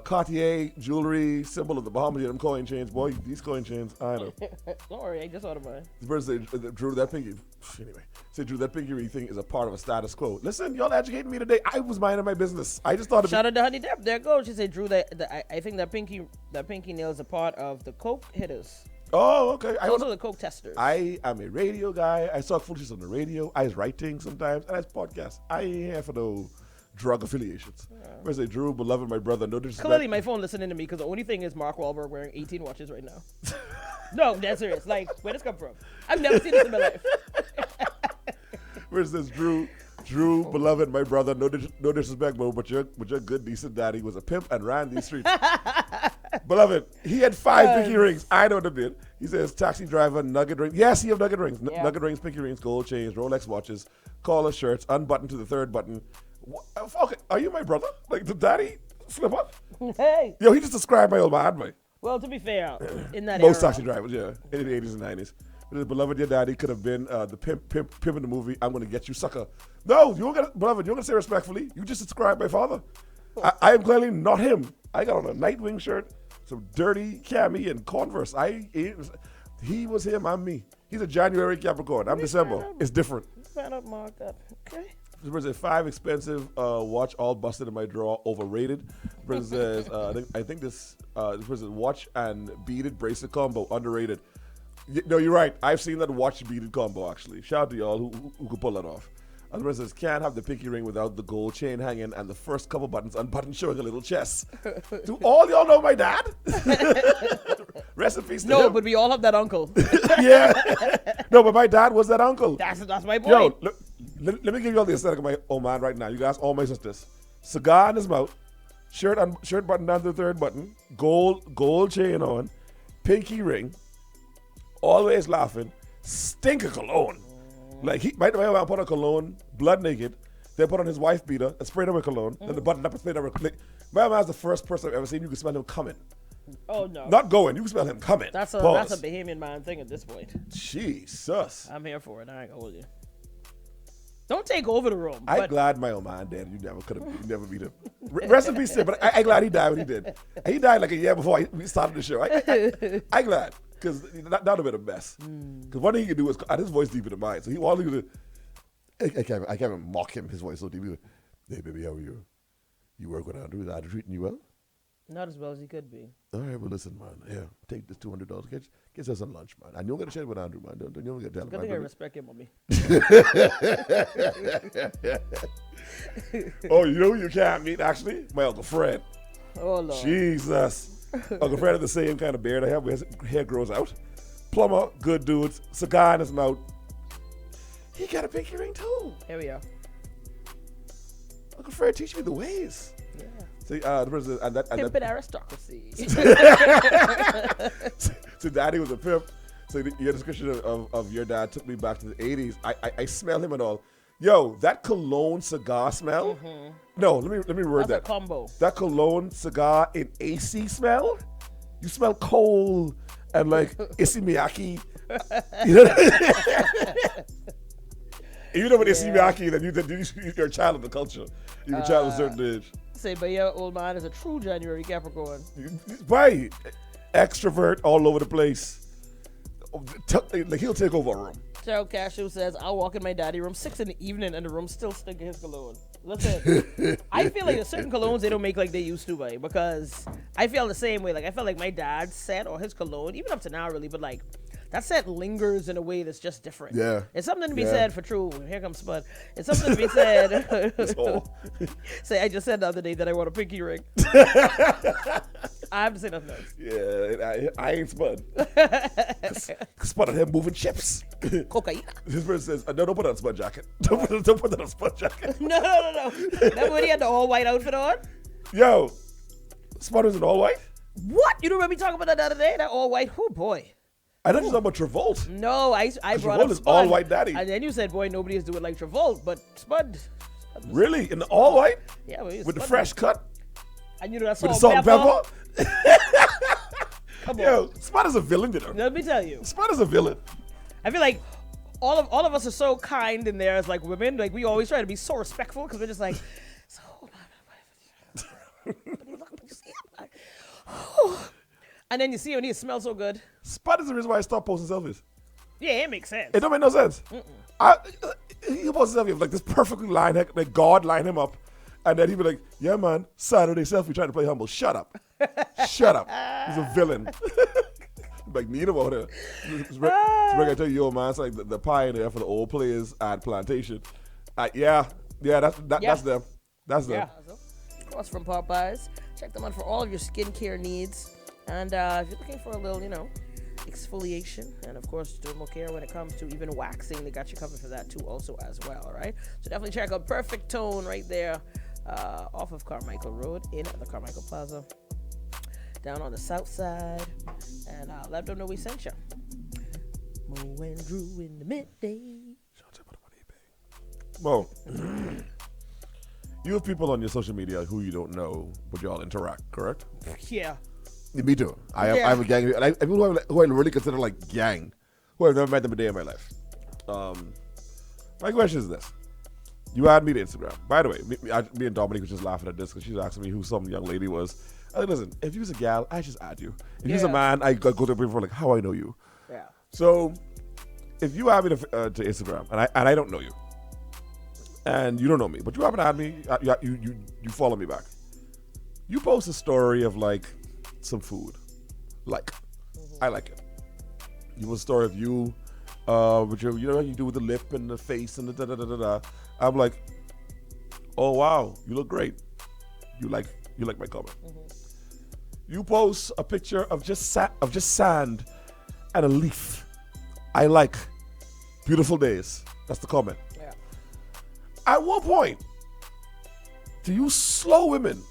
Cartier jewelry, symbol of the Bahamas. Them coin chains, boy. These coin chains, I know. Don't worry, I just ordered mine. The person said, Drew, that pinky. Anyway, say Drew, that pinky ring thing is a part of a status quo. Listen, y'all educating me today. I was minding my business. I just thought. Shout out to Honey Depp. There it goes. She said, Drew, I think that pinky nail is a part of the coke hitters. Oh, okay. Those are the coke testers. I am a radio guy. I talk foolishness on the radio. I write things sometimes, and I podcast. I ain't here for no drug affiliations. I say, Drew, beloved, my brother, no disrespect. Clearly, my phone listening to me because the only thing is Mark Wahlberg wearing 18 watches right now. No, that's serious. Like, where this come from? I've never seen this in my life. Where's this, Drew, beloved, my brother, no disrespect, bro, but your good, decent daddy was a pimp and ran these streets. Beloved, he had 5 pinky rings. I know them did. He says, taxi driver, nugget ring. Yes, he have nugget rings. Yeah. Nugget rings, pinky rings, gold chains, Rolex watches, collar shirts, unbuttoned to the 3rd button. Okay, are you my brother? Like, did daddy slip up? Hey. Yo, he just described my old man, man. Well, to be fair, in that Most era, taxi drivers, yeah, in the 80s and 90s. Beloved, your daddy could have been the pimp in the movie. I'm gonna get you, sucker. No, beloved, you're gonna say respectfully. You just described my father. I am clearly not him. I got on a Nightwing shirt, some dirty cami and Converse. He was him. I'm me. He's a January Capricorn. I'm December. It's different. Fan up, mark that. Okay. There was a 5 expensive watch all busted in my drawer, overrated. Says, I think this was a watch and beaded bracelet combo, underrated. No, you're right. I've seen that watch beaded combo actually. Shout out to y'all who could pull that off. And the says, can't have the pinky ring without the gold chain hanging and the first couple buttons unbuttoned showing a little chest. Do all y'all know my dad? Rest in peace to No, him. but we all have that uncle. Yeah. No, but my dad was that uncle. That's my point. Yo, let me give you all the aesthetic of my old man right now. You guys, all my sisters. Cigar in his mouth, shirt button down to the third button, gold chain on, pinky ring, always laughing, stink of cologne. Like my man put on cologne, blood naked, then put on his wife beater and sprayed her with cologne, then the button up and sprayed her with like, my man's the first person I've ever seen you can smell him coming. Oh no. Not going, you can smell him coming. That's a Bahamian man thing at this point. Jesus. I'm here for it. I ain't gonna hold you. Don't take over the room. I'm glad my old man dead. You never meet him. Rest in peace to him, but I'm glad he died when he did. He died like a year before we started the show. I'm glad, because that would have been a mess. Because one thing he could do is add his voice deeper than mine. So he all he could do, I can't even mock him, his voice so deep. Hey baby, how are you? You work with Andrew? Is Andrew treating you well? Not as well as he could be. All right, well listen, man. Yeah, take this $200. Get us some lunch, man. And you don't get to share it with Andrew, man. You don't get to tell him. Good thing I respect your mommy. Oh, you know who you can't meet actually? My Uncle Fred. Oh Lord. Jesus. Uncle Fred had the same kind of beard I have where his hair grows out. Plumber, good dude, cigar in his mouth. He got a pinky ring too. Here we are. Uncle Fred teach me the ways. Yeah. See, the person and that Pimpin' aristocracy. So daddy was a pimp. So your description of your dad took me back to the 80s. I smell him and all. Yo, that cologne cigar smell. No, let me reword That's that. a combo. That cologne cigar in AC smell. You smell coal and like issey miyake. You know? If you know what issey miyake, then you're a child of the culture. You're a child of a certain age. Say, but your old man is a true January Capricorn. Right. Extrovert all over the place. Like he'll take over a room. Gerald Cashew says, I'll walk in my daddy room 6 in the evening and the room still stinking his cologne. Listen, I feel like there's certain colognes they don't make like they used to, right? Because I feel the same way. Like I felt like my dad's scent or his cologne, even up to now really, but like that scent lingers in a way that's just different. Yeah. It's something to be said for true. Here comes Spud. It's something to be said. Say, I just said the other day that I want a pinky ring. I have to say nothing else. Yeah, I ain't Spud. Spud on him moving chips. Cocaine. This person says, no, don't put on a Spud jacket. Don't put that on a Spud jacket. No. Remember when he had the all white outfit on? Yo, Spud was in all white? What? You don't remember me talking about that the other day? That all white? Oh boy. I thought you were talking about Travolta. No, I brought Travolta up is Spud. all white daddy. And then you said, boy, nobody is doing like Travolta, but Spud. Really? In the all white? Yeah, well, with the fresh cut? And you know that With salt, the salt and pepper? Come on. Yo, Spud is a villain, you know. Let me tell you. Spud is a villain. I feel like all of us are so kind in there as like women. Like we always try to be so respectful because we're just like, so hold on. But you see him, like, and then you see when he smells so good. Spud is the reason why I stopped posting selfies. Yeah, it makes sense. It don't make no sense. He posts a selfie of like this perfectly lined, like God lined him up. And then he'd be like, yeah, man, Saturday selfie trying to play humble. Shut up. Shut up. He's a villain. Like, need him out here. So I tell you, yo, man, it's like the pioneer for the old players at Plantation. That's them. That's them. Yeah. Across from Popeyes. Check them out for all of your skincare needs. And if you're looking for a little, exfoliation and of course dermal care when it comes to even waxing, they got you covered for that too also as well. All right, so definitely check out Perfect Tone right there off of Carmichael Road in the Carmichael Plaza down on the south side, and let them know we sent you. Mo and Drew in the midday. Mo, you have people on your social media who you don't know but you all interact, correct? Yeah. Me too. I have a gang. And people who I really consider like gang, who I've never met them a day in my life. My question is this: you add me to Instagram. By the way, me and Dominique was just laughing at this because she's asking me who some young lady was. I said, listen, if you was a gal, I just add you. If you's a man, I go to people for like how I know you. Yeah. So if you add me to Instagram and I don't know you, and you don't know me, but you happen to add me, you follow me back. You post a story of like some food, I like it. You post a story of you, with your, you know, you do with the lip and the face and the da da da da da. I'm like, oh wow, you look great. You like my comment. You post a picture of just sand and a leaf. I like beautiful days. That's the comment. Yeah. At what point do you slow women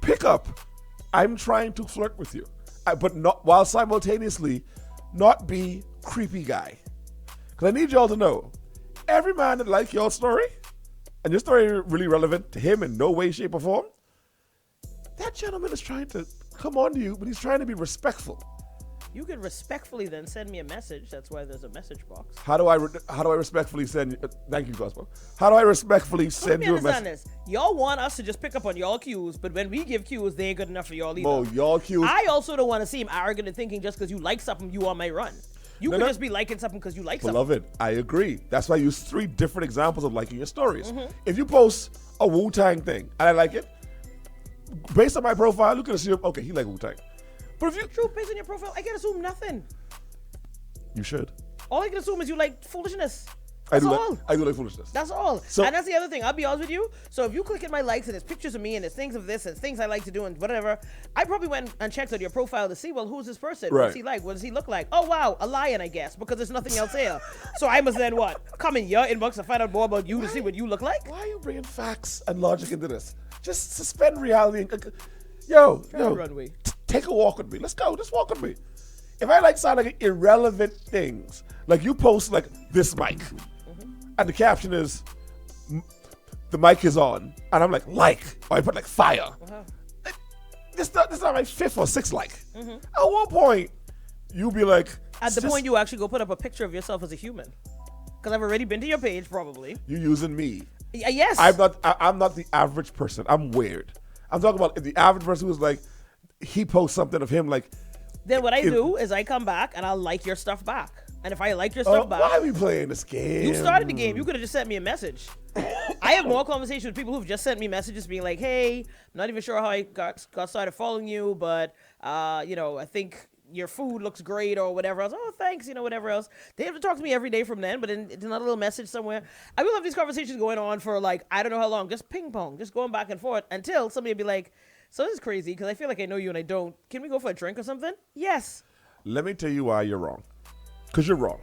pick up? I'm trying to flirt with you, but not while simultaneously not be creepy guy. Because I need y'all to know, every man that like your story, and your story really relevant to him in no way, shape, or form, that gentleman is trying to come on to you, but he's trying to be respectful. You can respectfully then send me a message. That's why there's a message box. How do I respectfully send you? Thank you, Cosmo. How do I respectfully send you a message? This. Y'all want us to just pick up on y'all cues, but when we give cues, they ain't good enough for y'all either. Oh, y'all cues. I also don't want to seem arrogant and thinking just because you like something, you on my run. You could just be liking something because you like something. Beloved, I agree. That's why I use 3 different examples of liking your stories. If you post a Wu-Tang thing and I like it, based on my profile, you can assume, okay, he like Wu-Tang. But if you... True, based on your profile, I can assume nothing. You should. All I can assume is you like foolishness. I That's all. I do like foolishness. That's all. So, and that's the other thing. I'll be honest with you. So if you click at my likes and there's pictures of me and there's things of this and things I like to do and whatever, I probably went and checked on your profile to see, well, who's this person? Right. What's he like? What does he look like? Oh, wow, a lion, I guess, because there's nothing else here. So I must then what? Come in your inbox and find out more about you to see what you look like? Why are you bringing facts and logic into this? Just suspend reality. Yo, Runway. Take a walk with me. Let's go. Just walk with me. If I like sound like irrelevant things, like you post like this mic, and the caption is the mic is on, and I'm like, or I put like fire. This not my 5th or 6th like. At one point, you be like, at the point you actually go put up a picture of yourself as a human, because I've already been to your page probably. You using me? Yes. I'm not the average person. I'm weird. I'm talking about the average person who's like, he posts something of him like. Then what I do is I come back and I'll like your stuff back. And if I like your stuff back, why are we playing this game? You started the game. You could have just sent me a message. I have more conversations with people who've just sent me messages being like, hey, I'm not even sure how I got started following you, but I think your food looks great or whatever else. Oh, thanks, whatever else. They have to talk to me every day from then, but in another little message somewhere. I will have these conversations going on for like, I don't know how long, just ping pong, just going back and forth until somebody will be like, so this is crazy because I feel like I know you and I don't. Can we go for a drink or something? Yes. Let me tell you why you're wrong. Because you're wrong.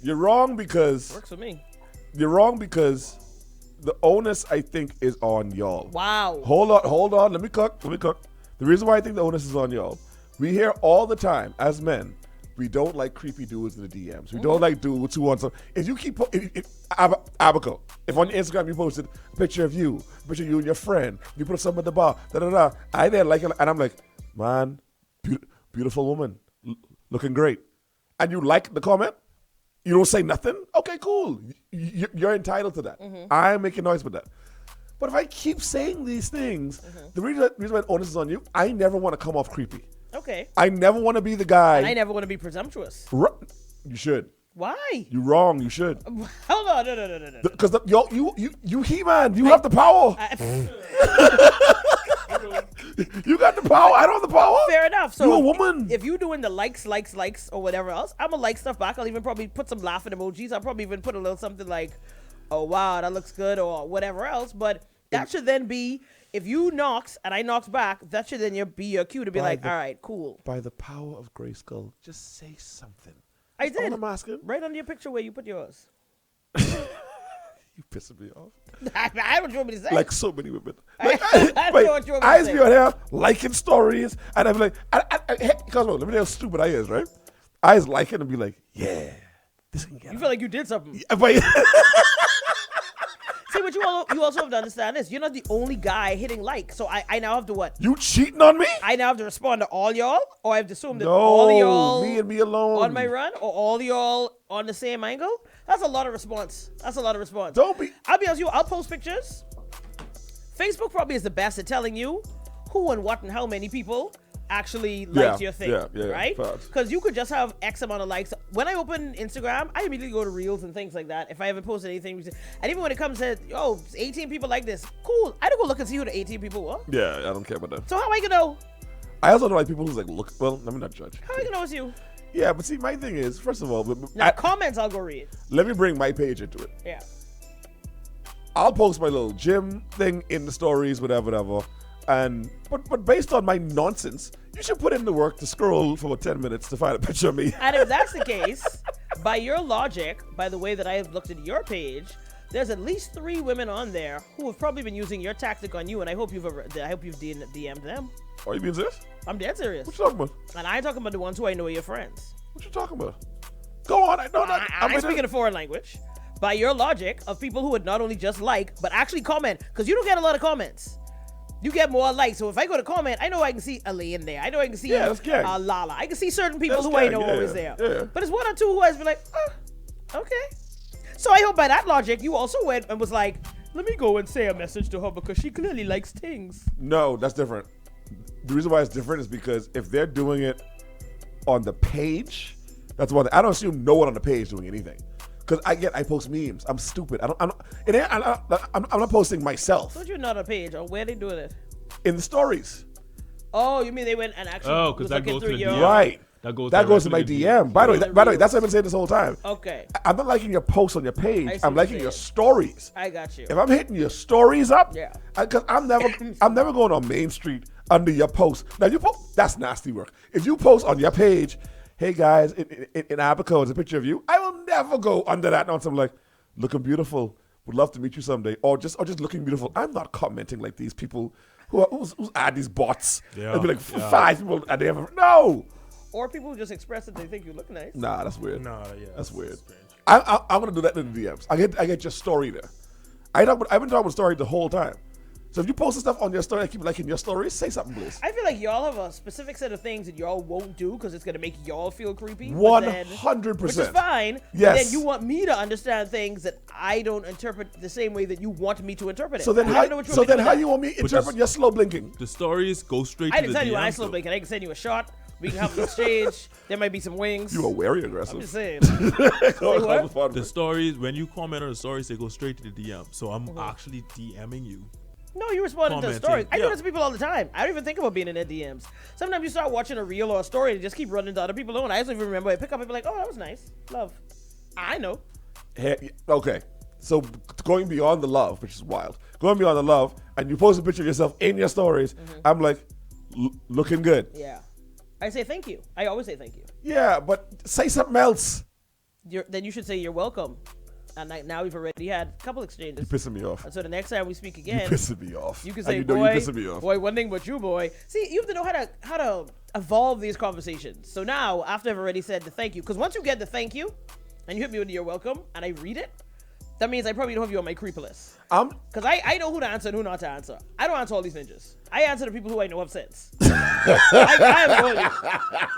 You're wrong because... Works for me. You're wrong because the onus, I think, is on y'all. Wow. Hold on. Let me cook. The reason why I think the onus is on y'all, we hear all the time as men, we don't like creepy dudes in the DMs. We don't like dudes who want some... If you keep... Abaco, if on your Instagram you posted a picture of you and your friend, you put something at the bar, I didn't like it, and I'm like, man, beautiful woman, looking great. And you like the comment? You don't say nothing? Okay, cool. You're entitled to that. I'm making noise with that. But if I keep saying these things, the reason why the onus is on you, I never want to come off creepy. Okay. I never want to be the guy. And I never want to be presumptuous. You should. Why? You're wrong. You should. Hold on. No. Because you He-Man. You have the power. You got the power. I don't have the power. Fair enough. So you're a woman. If you doing the likes or whatever else, I'm gonna like stuff back. I'll even probably put some laughing emojis. I'll probably even put a little something like, "Oh wow, that looks good," or whatever else. But that should then be, if you knocks and I knocks back, that should then be your cue to be like, all right, cool. By the power of Grayskull, just say something. I did. All I'm asking. Right under your picture where you put yours. You pissing me off. I don't know what you want me to say. Like so many women. I don't know what you want me to I say. be on here liking stories, and I'm like, Cosmo, let me tell you how stupid I is, right? I was liking and be like, yeah, this can get. You feel like you did something. Yeah, but See, but you also have to understand this. You're not the only guy hitting like. So I now have to what? You cheating on me? I now have to respond to all y'all? Or I have to assume that No, all of y'all me and me alone on my run? Or all y'all on the same angle? That's a lot of response. Don't be. I'll be honest with you. I'll post pictures. Facebook probably is the best at telling you who and what and how many people actually liked your thing, right? Because you could just have X amount of likes. When I open Instagram, I immediately go to Reels and things like that. If I haven't posted anything, and even when it comes to, 18 people like this, cool. I don't go look and see who the 18 people were. Yeah, I don't care about that. So how I gonna know? I also don't like people who's like, look. Well, let me not judge. How I gonna know it's you? Yeah, but see, my thing is, first of all, Now, comments I'll go read. let me bring my page into it. Yeah. I'll post my little gym thing in the stories, whatever. But based on my nonsense, you should put in the work to scroll for about 10 minutes to find a picture of me. And if that's the case, by your logic, by the way that I have looked at your page, there's at least 3 women on there who have probably been using your tactic on you, and I hope you've DM'd them. Oh, you being serious? I'm dead serious. What you talking about? And I ain't talking about the ones who I know are your friends. What you talking about? Go on. I'm speaking a foreign language. By your logic of people who would not only just like, but actually comment, because you don't get a lot of comments. You get more likes. So if I go to comment, I know I can see Ali in there. I know I can see Lala. I can see certain people who I know always there. Yeah. But it's 1 or 2 who I be like, okay. So I hope by that logic, you also went and was like, let me go and say a message to her because she clearly likes things. No, that's different. The reason why it's different is because if they're doing it on the page, that's one thing. I don't assume no one on the page doing anything. Because I post memes. I'm stupid. I'm not posting myself. Thought you were not on a page. Or where they doing it? In the stories. Oh, you mean they went and actually because that goes to the DM. Right. That goes to my DM. By the way, that's what I've been saying this whole time. Okay. I'm not liking your posts on your page. I'm liking your stories. I got you. If I'm hitting your stories up, Yeah. Because I'm never going on Main Street under your post. Now you post, that's nasty work. If you post on your page, hey guys, in Abaco, it's a picture of you, I will never go under that on something like, looking beautiful, would love to meet you someday, or just looking beautiful. I'm not commenting like these people who's add these bots. Yeah. It'd be like 5 people and they have no. Or people who just express that they think you look nice. Nah, that's weird. Nah, yeah. That's weird. Strange. I'm gonna do that in the DMs. I get your story there. I've been talking about story the whole time. So if you post stuff on your story, I keep liking your stories, say something, please. I feel like y'all have a specific set of things that y'all won't do because it's gonna make y'all feel creepy. 100%. Which is fine. Yes. But then you want me to understand things that I don't interpret the same way that you want me to interpret it. So then how you want me to interpret your slow blinking? The stories go straight I to didn't the tell you DMs, I slow though. blink, and I can send you a shot. We can have an exchange. There might be some wings. You are very I'm aggressive. just saying. What? The stories, when you comment on the stories, they go straight to the DM. So I'm actually DMing you. No, you responded to the Commenting. story. I do Yeah. this to people all the time. I don't even think about being in their DMs. Sometimes you start watching a reel or a story and just keep running to other people. And I don't even remember. I pick up and be like, oh, that was nice. Love. I know. Hey, okay. So going beyond the love, which is wild. Going beyond the love, and you post a picture of yourself in your stories, I'm like, looking good. Yeah. I say thank you. I always say thank you. Yeah, but say something else. Then you should say you're welcome. And now we've already had a couple exchanges. You're pissing me off. And so the next time we speak again, You're pissing me off. you can And say, you know boy, you're pissing me off. boy, one thing but you, boy. See, you have to know how to evolve these conversations. So now, after I've already said the thank you, because once you get the thank you, and you hit me with your welcome, and I read it, that means I probably don't have you on my creep list. Because I know who to answer and who not to answer. I don't answer all these ninjas. I answer the people who I know have sense. I haven't called you.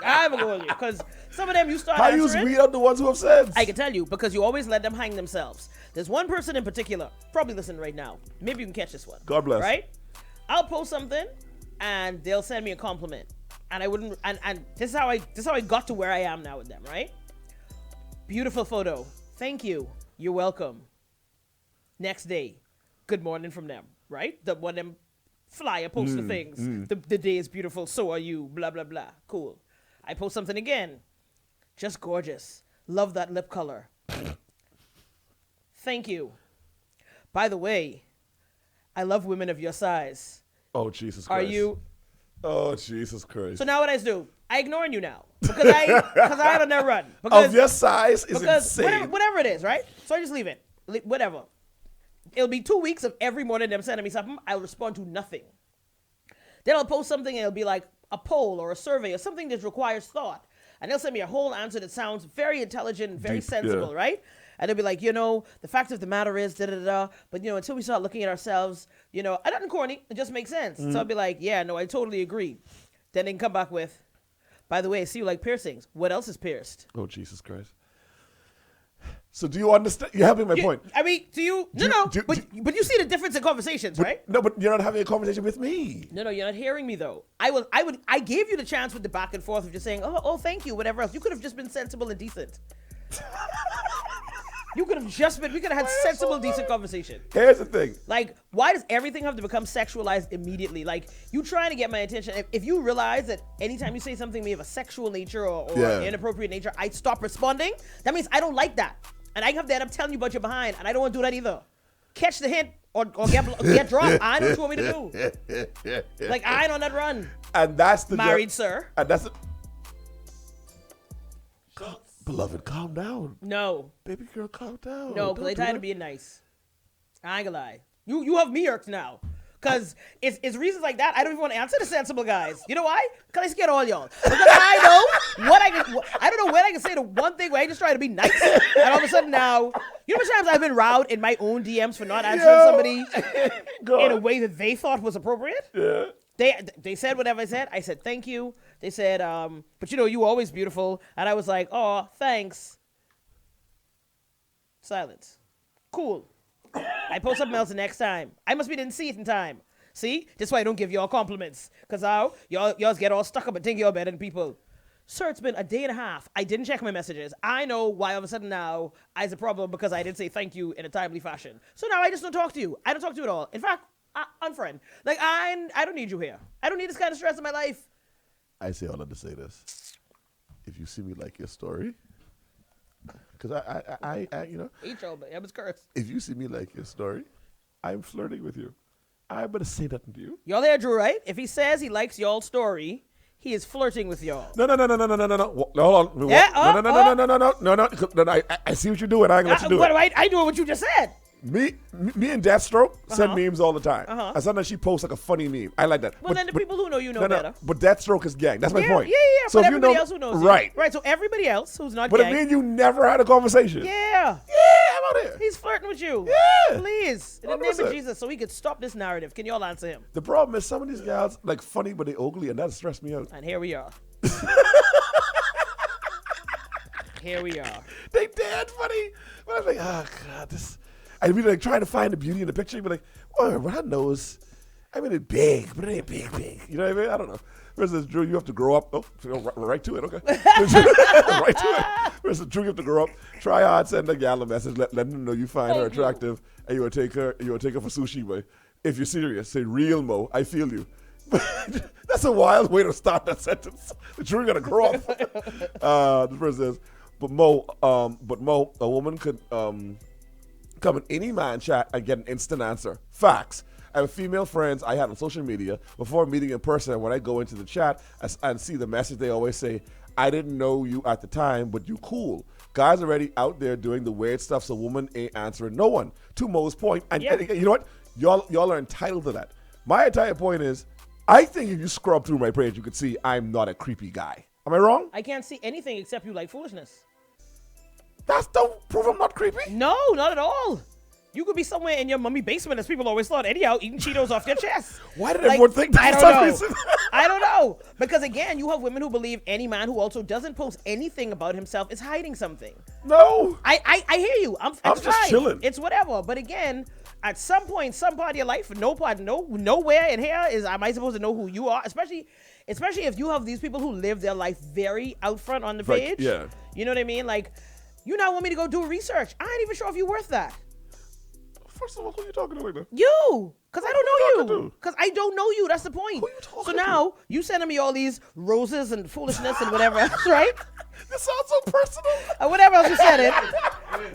I haven't called you. Because some of them you start How answering. you weed out the ones who have sense? I can tell you, because you always let them hang themselves. There's one person in particular, probably listening right now. Maybe you can catch this one. God bless. Right? I'll post something, and they'll send me a compliment. And I wouldn't, and this is how I got to where I am now with them, right? Beautiful photo. Thank you. You're welcome. Next day, good morning from them, right? The one them flyer post the things. The day is beautiful, so are you, blah, blah, blah. Cool. I post something again. Just gorgeous. Love that lip color. Thank you. By the way, I love women of your size. Oh, Jesus Christ. Are you? Oh, Jesus Christ. So now what I do? I ignoring you now because I had on their run. Because, of your size is because insane. whatever it is, right? So I just leave it. Whatever. It'll be 2 weeks of every morning them sending me something. I'll respond to nothing. Then I'll post something and it'll be like a poll or a survey or something that requires thought. And they'll send me a whole answer that sounds very intelligent, very Deep, sensible, yeah. right? And they'll be like, the fact of the matter is, da-da-da-da. But, until we start looking at ourselves, I nothing corny. It just makes sense. So I'll be like, yeah, no, I totally agree. Then they can come back with, by the way, I see you like piercings. What else is pierced? Oh, Jesus Christ. So do you understand? You're helping my point. I mean, do you? But you see the difference in conversations, right? No, but you're not having a conversation with me. No, you're not hearing me though. I gave you the chance with the back and forth of just saying, oh, thank you, whatever else. You could have just been sensible and decent. You could have just been. We could have had sensible, decent conversation. Here's the thing. Like, why does everything have to become sexualized immediately? Like, you trying to get my attention. If you realize that anytime you say something may have a sexual nature or inappropriate nature, I stop responding, that means I don't like that. And I have to end up telling you about your behind, and I don't want to do that either. Catch the hint or get dropped. I know what you want me to do. Like, I ain't on that run. And that's the married, sir. And that's the beloved, calm down. No. Baby girl, calm down. No, because they tired of being nice. I ain't gonna lie. You have me irked now. Because it's reasons like that I don't even want to answer the sensible guys. You know why? Because I scared all y'all. Because I know I don't know when I can say the one thing where I just try to be nice. And all of a sudden now, you know how many times I've been routed in my own DMs for not answering somebody in a way that they thought was appropriate? Yeah. They said whatever I said. I said, thank you. They said, but you know, you always beautiful. And I was like, oh, thanks. Silence. Cool. I post something else the next time. I must be didn't see it in time. See? That's why I don't give y'all compliments. Because y'all get all stuck up and think y'all better than people. Sir, it's been a day and a half. I didn't check my messages. I know why all of a sudden now I have a problem because I didn't say thank you in a timely fashion. So now I just don't talk to you. I don't talk to you at all. In fact, unfriend. Like, I don't need you here. I don't need this kind of stress in my life. I say all that to say this. If you see me like your story, because I you know. I was cursed. If you see me like your story, I'm flirting with you. I better say nothing to you. Y'all there, Drew, right? If he says he likes y'all's story, he is flirting with y'all. No. Hold on. Yeah, No. I see what you're doing. I ain't gonna let you do it. I doing what you just said. Me and Deathstroke send memes all the time. And sometimes she posts like a funny meme. I like that. Well, then the people who know you know better. But Deathstroke is gang. That's my point. Yeah. So but if everybody you know, else who knows right. you. Right, so everybody else who's not But gang. it means you never had a conversation. Yeah. Yeah, I'm out here. He's flirting with you. Yeah. Please. In the name of 100%. Jesus, so we could stop this narrative. Can y'all answer him? The problem is some of these guys, like funny, but they ugly, and that stressed me out. And here we are. Here we are. They dead funny. But I'm like, oh, God, this... I'd be like trying to find the beauty in the picture. You'd be like, oh, but her nose, I mean, it's big, but it ain't big. You know what I mean? I don't know. Versus Drew, you have to grow up. Oh, right to it, okay. Right to it. Versus Drew, you have to grow up. Try hard, send a gal a message, let them know you find her attractive, and you will take her for sushi. But if you're serious, say, real Mo, I feel you. That's a wild way to start that sentence. Drew, you gotta grow up. This person says, but Mo, a woman could come in any man chat and get an instant answer. Facts. I have female friends I had on social media before meeting in person. When I go into the chat and see the message, they always say, I didn't know you at the time, but you cool. Guys already out there doing the weird stuff, so woman ain't answering no one. To Mo's point, and you know what? Y'all are entitled to that. My entire point is, I think if you scrub through my page, you could see I'm not a creepy guy. Am I wrong? I can't see anything except you like foolishness. That's don't prove I'm not creepy. No, not at all. You could be somewhere in your mummy basement, as people always thought, anyhow, eating Cheetos off your chest. Why did everyone think that? I don't know. I don't know. Because again, you have women who believe any man who also doesn't post anything about himself is hiding something. No. I hear you. I'm just fine. chilling. It's whatever. But again, at some point, some part of your life, nowhere in here am I supposed to know who you are, especially if you have these people who live their life very out front on the page. Yeah. You know what I mean? Like, you now want me to go do research. I ain't even sure if you're worth that. First of all, who are you talking to right now? You! Because I don't know talking you. Because I don't know you. That's the point. Who you talking so now, you sending me all these roses and foolishness and whatever else, right? This sounds so personal. Or whatever else you said it.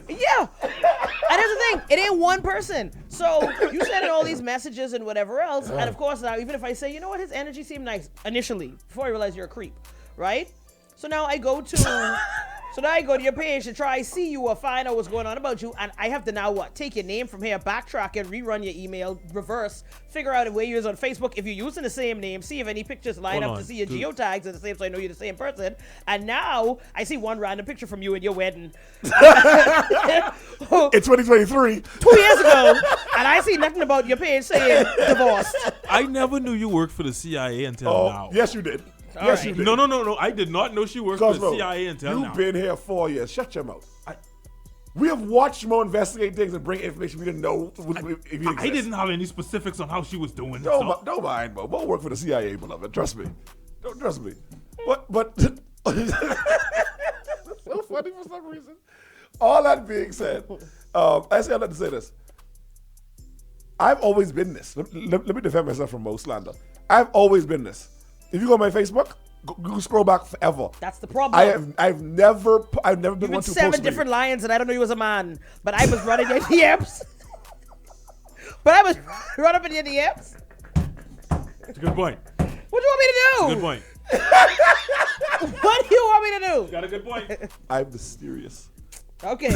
Yeah. And here's the thing. It ain't one person. So you sending all these messages and whatever else. And of course now, even if I say, you know what, his energy seemed nice initially, before I realize you're a creep, right? So now I go to your page to try see you or find out what's going on about you, and I have to now take your name from here, backtrack it, rerun your email, reverse, figure out where you're on Facebook. If you're using the same name, see if any pictures line up to see your geotags are the same, so I know you're the same person. And now I see one random picture from you at your wedding. It's 2023. 2 years ago, and I see nothing about your page saying divorced. I never knew you worked for the CIA until now. Yes, you did. Yes, you did. No. I did not know she worked for the Cosmo, CIA until now. You've been here 4 years. Shut your mouth. We have watched Mo investigate things and bring information we didn't know if he I didn't have any specifics on how she was doing. Don't mind, Mo. Mo worked for the CIA, beloved. Trust me. Don't trust me. But that's so funny for some reason. all that being said, I say I'd like to say this. I've always been this. Let me defend myself from most slander. I've always been this. If you go on my Facebook, go scroll back forever. That's the problem. I've never been You've one been to 7 post different lions, and I don't know you was a man, but I was running your DMs. But I was run up in your DMs. It's a good point. What do you want me to do? Good point. What do you want me to do? Got a good point. I'm mysterious. Okay.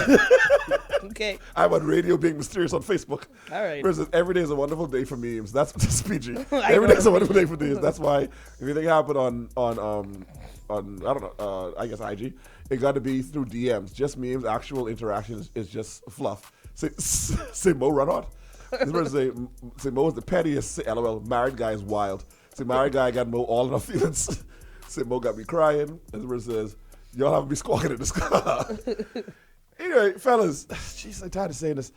Okay. I'm on radio being mysterious on Facebook. All right. Versus every day is a wonderful day for memes. That's PG. I Every know. day is a wonderful day for memes. That's why if anything happened on I don't know, I guess IG, it got to be through DMs. Just memes, actual interaction is just fluff. Say Mo run on. This person say Mo is the pettiest. Say LOL, married guy is wild. Say married guy got Mo all in our feelings. Say Mo got me crying. This person says, y'all have me squawking in this car. Anyway, fellas, jeez, I'm tired of saying this.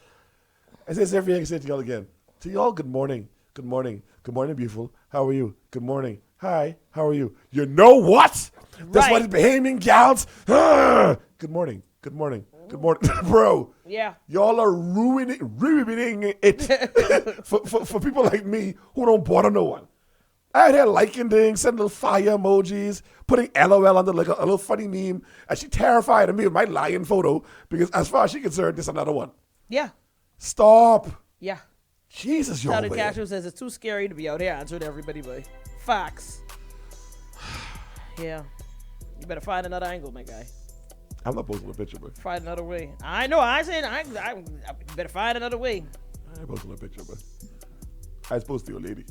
I say this every day, I can say it to y'all again. To y'all, good morning. Good morning. Good morning, beautiful. How are you? Good morning. Hi, how are you? You know what? That's what it's behaving, gals. Good morning. Good morning. Good morning. Bro. Yeah. Y'all are ruining it for people like me who don't bother no one. I had her liking things, sending little fire emojis, putting LOL under like a little funny meme, and she terrified of me with my lion photo because as far as she's concerned, this another one. Yeah. Stop. Yeah. Jesus, you're Shouted weird. Castro says it's too scary to be out here answering everybody by facts. Yeah. You better find another angle, my guy. I'm not posting a picture, but Find another way. I know. I said I better find another way. I ain't posting a picture, but I supposed to your lady.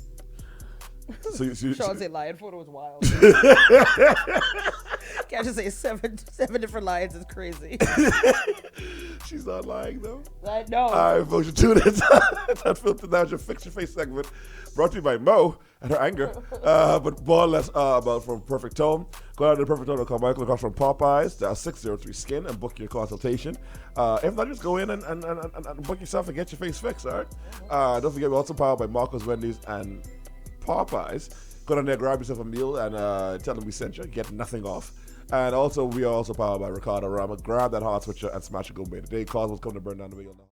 So you Sean said lion photo was wild. Can't just say seven different lions is crazy. she's not lying though. I know. All right, folks, you tune in to Unfiltered. Now your Fix Your Face segment, brought to you by Mo and her anger. But more or less about from Perfect Tone. Go down to perfecttone.com. Michael across from Popeyes, 603 Skin, and book your consultation. If not, just go in and book yourself and get your face fixed. All right. Don't forget, we're also powered by Marcos, Wendy's, and Popeyes. Go down there, grab yourself a meal, and tell them we sent you. Get nothing off. And also, we are also powered by Ricardo Rama. Grab that hot switcher and smash a go made. Today, Cosmo's coming to burn down the wheel now.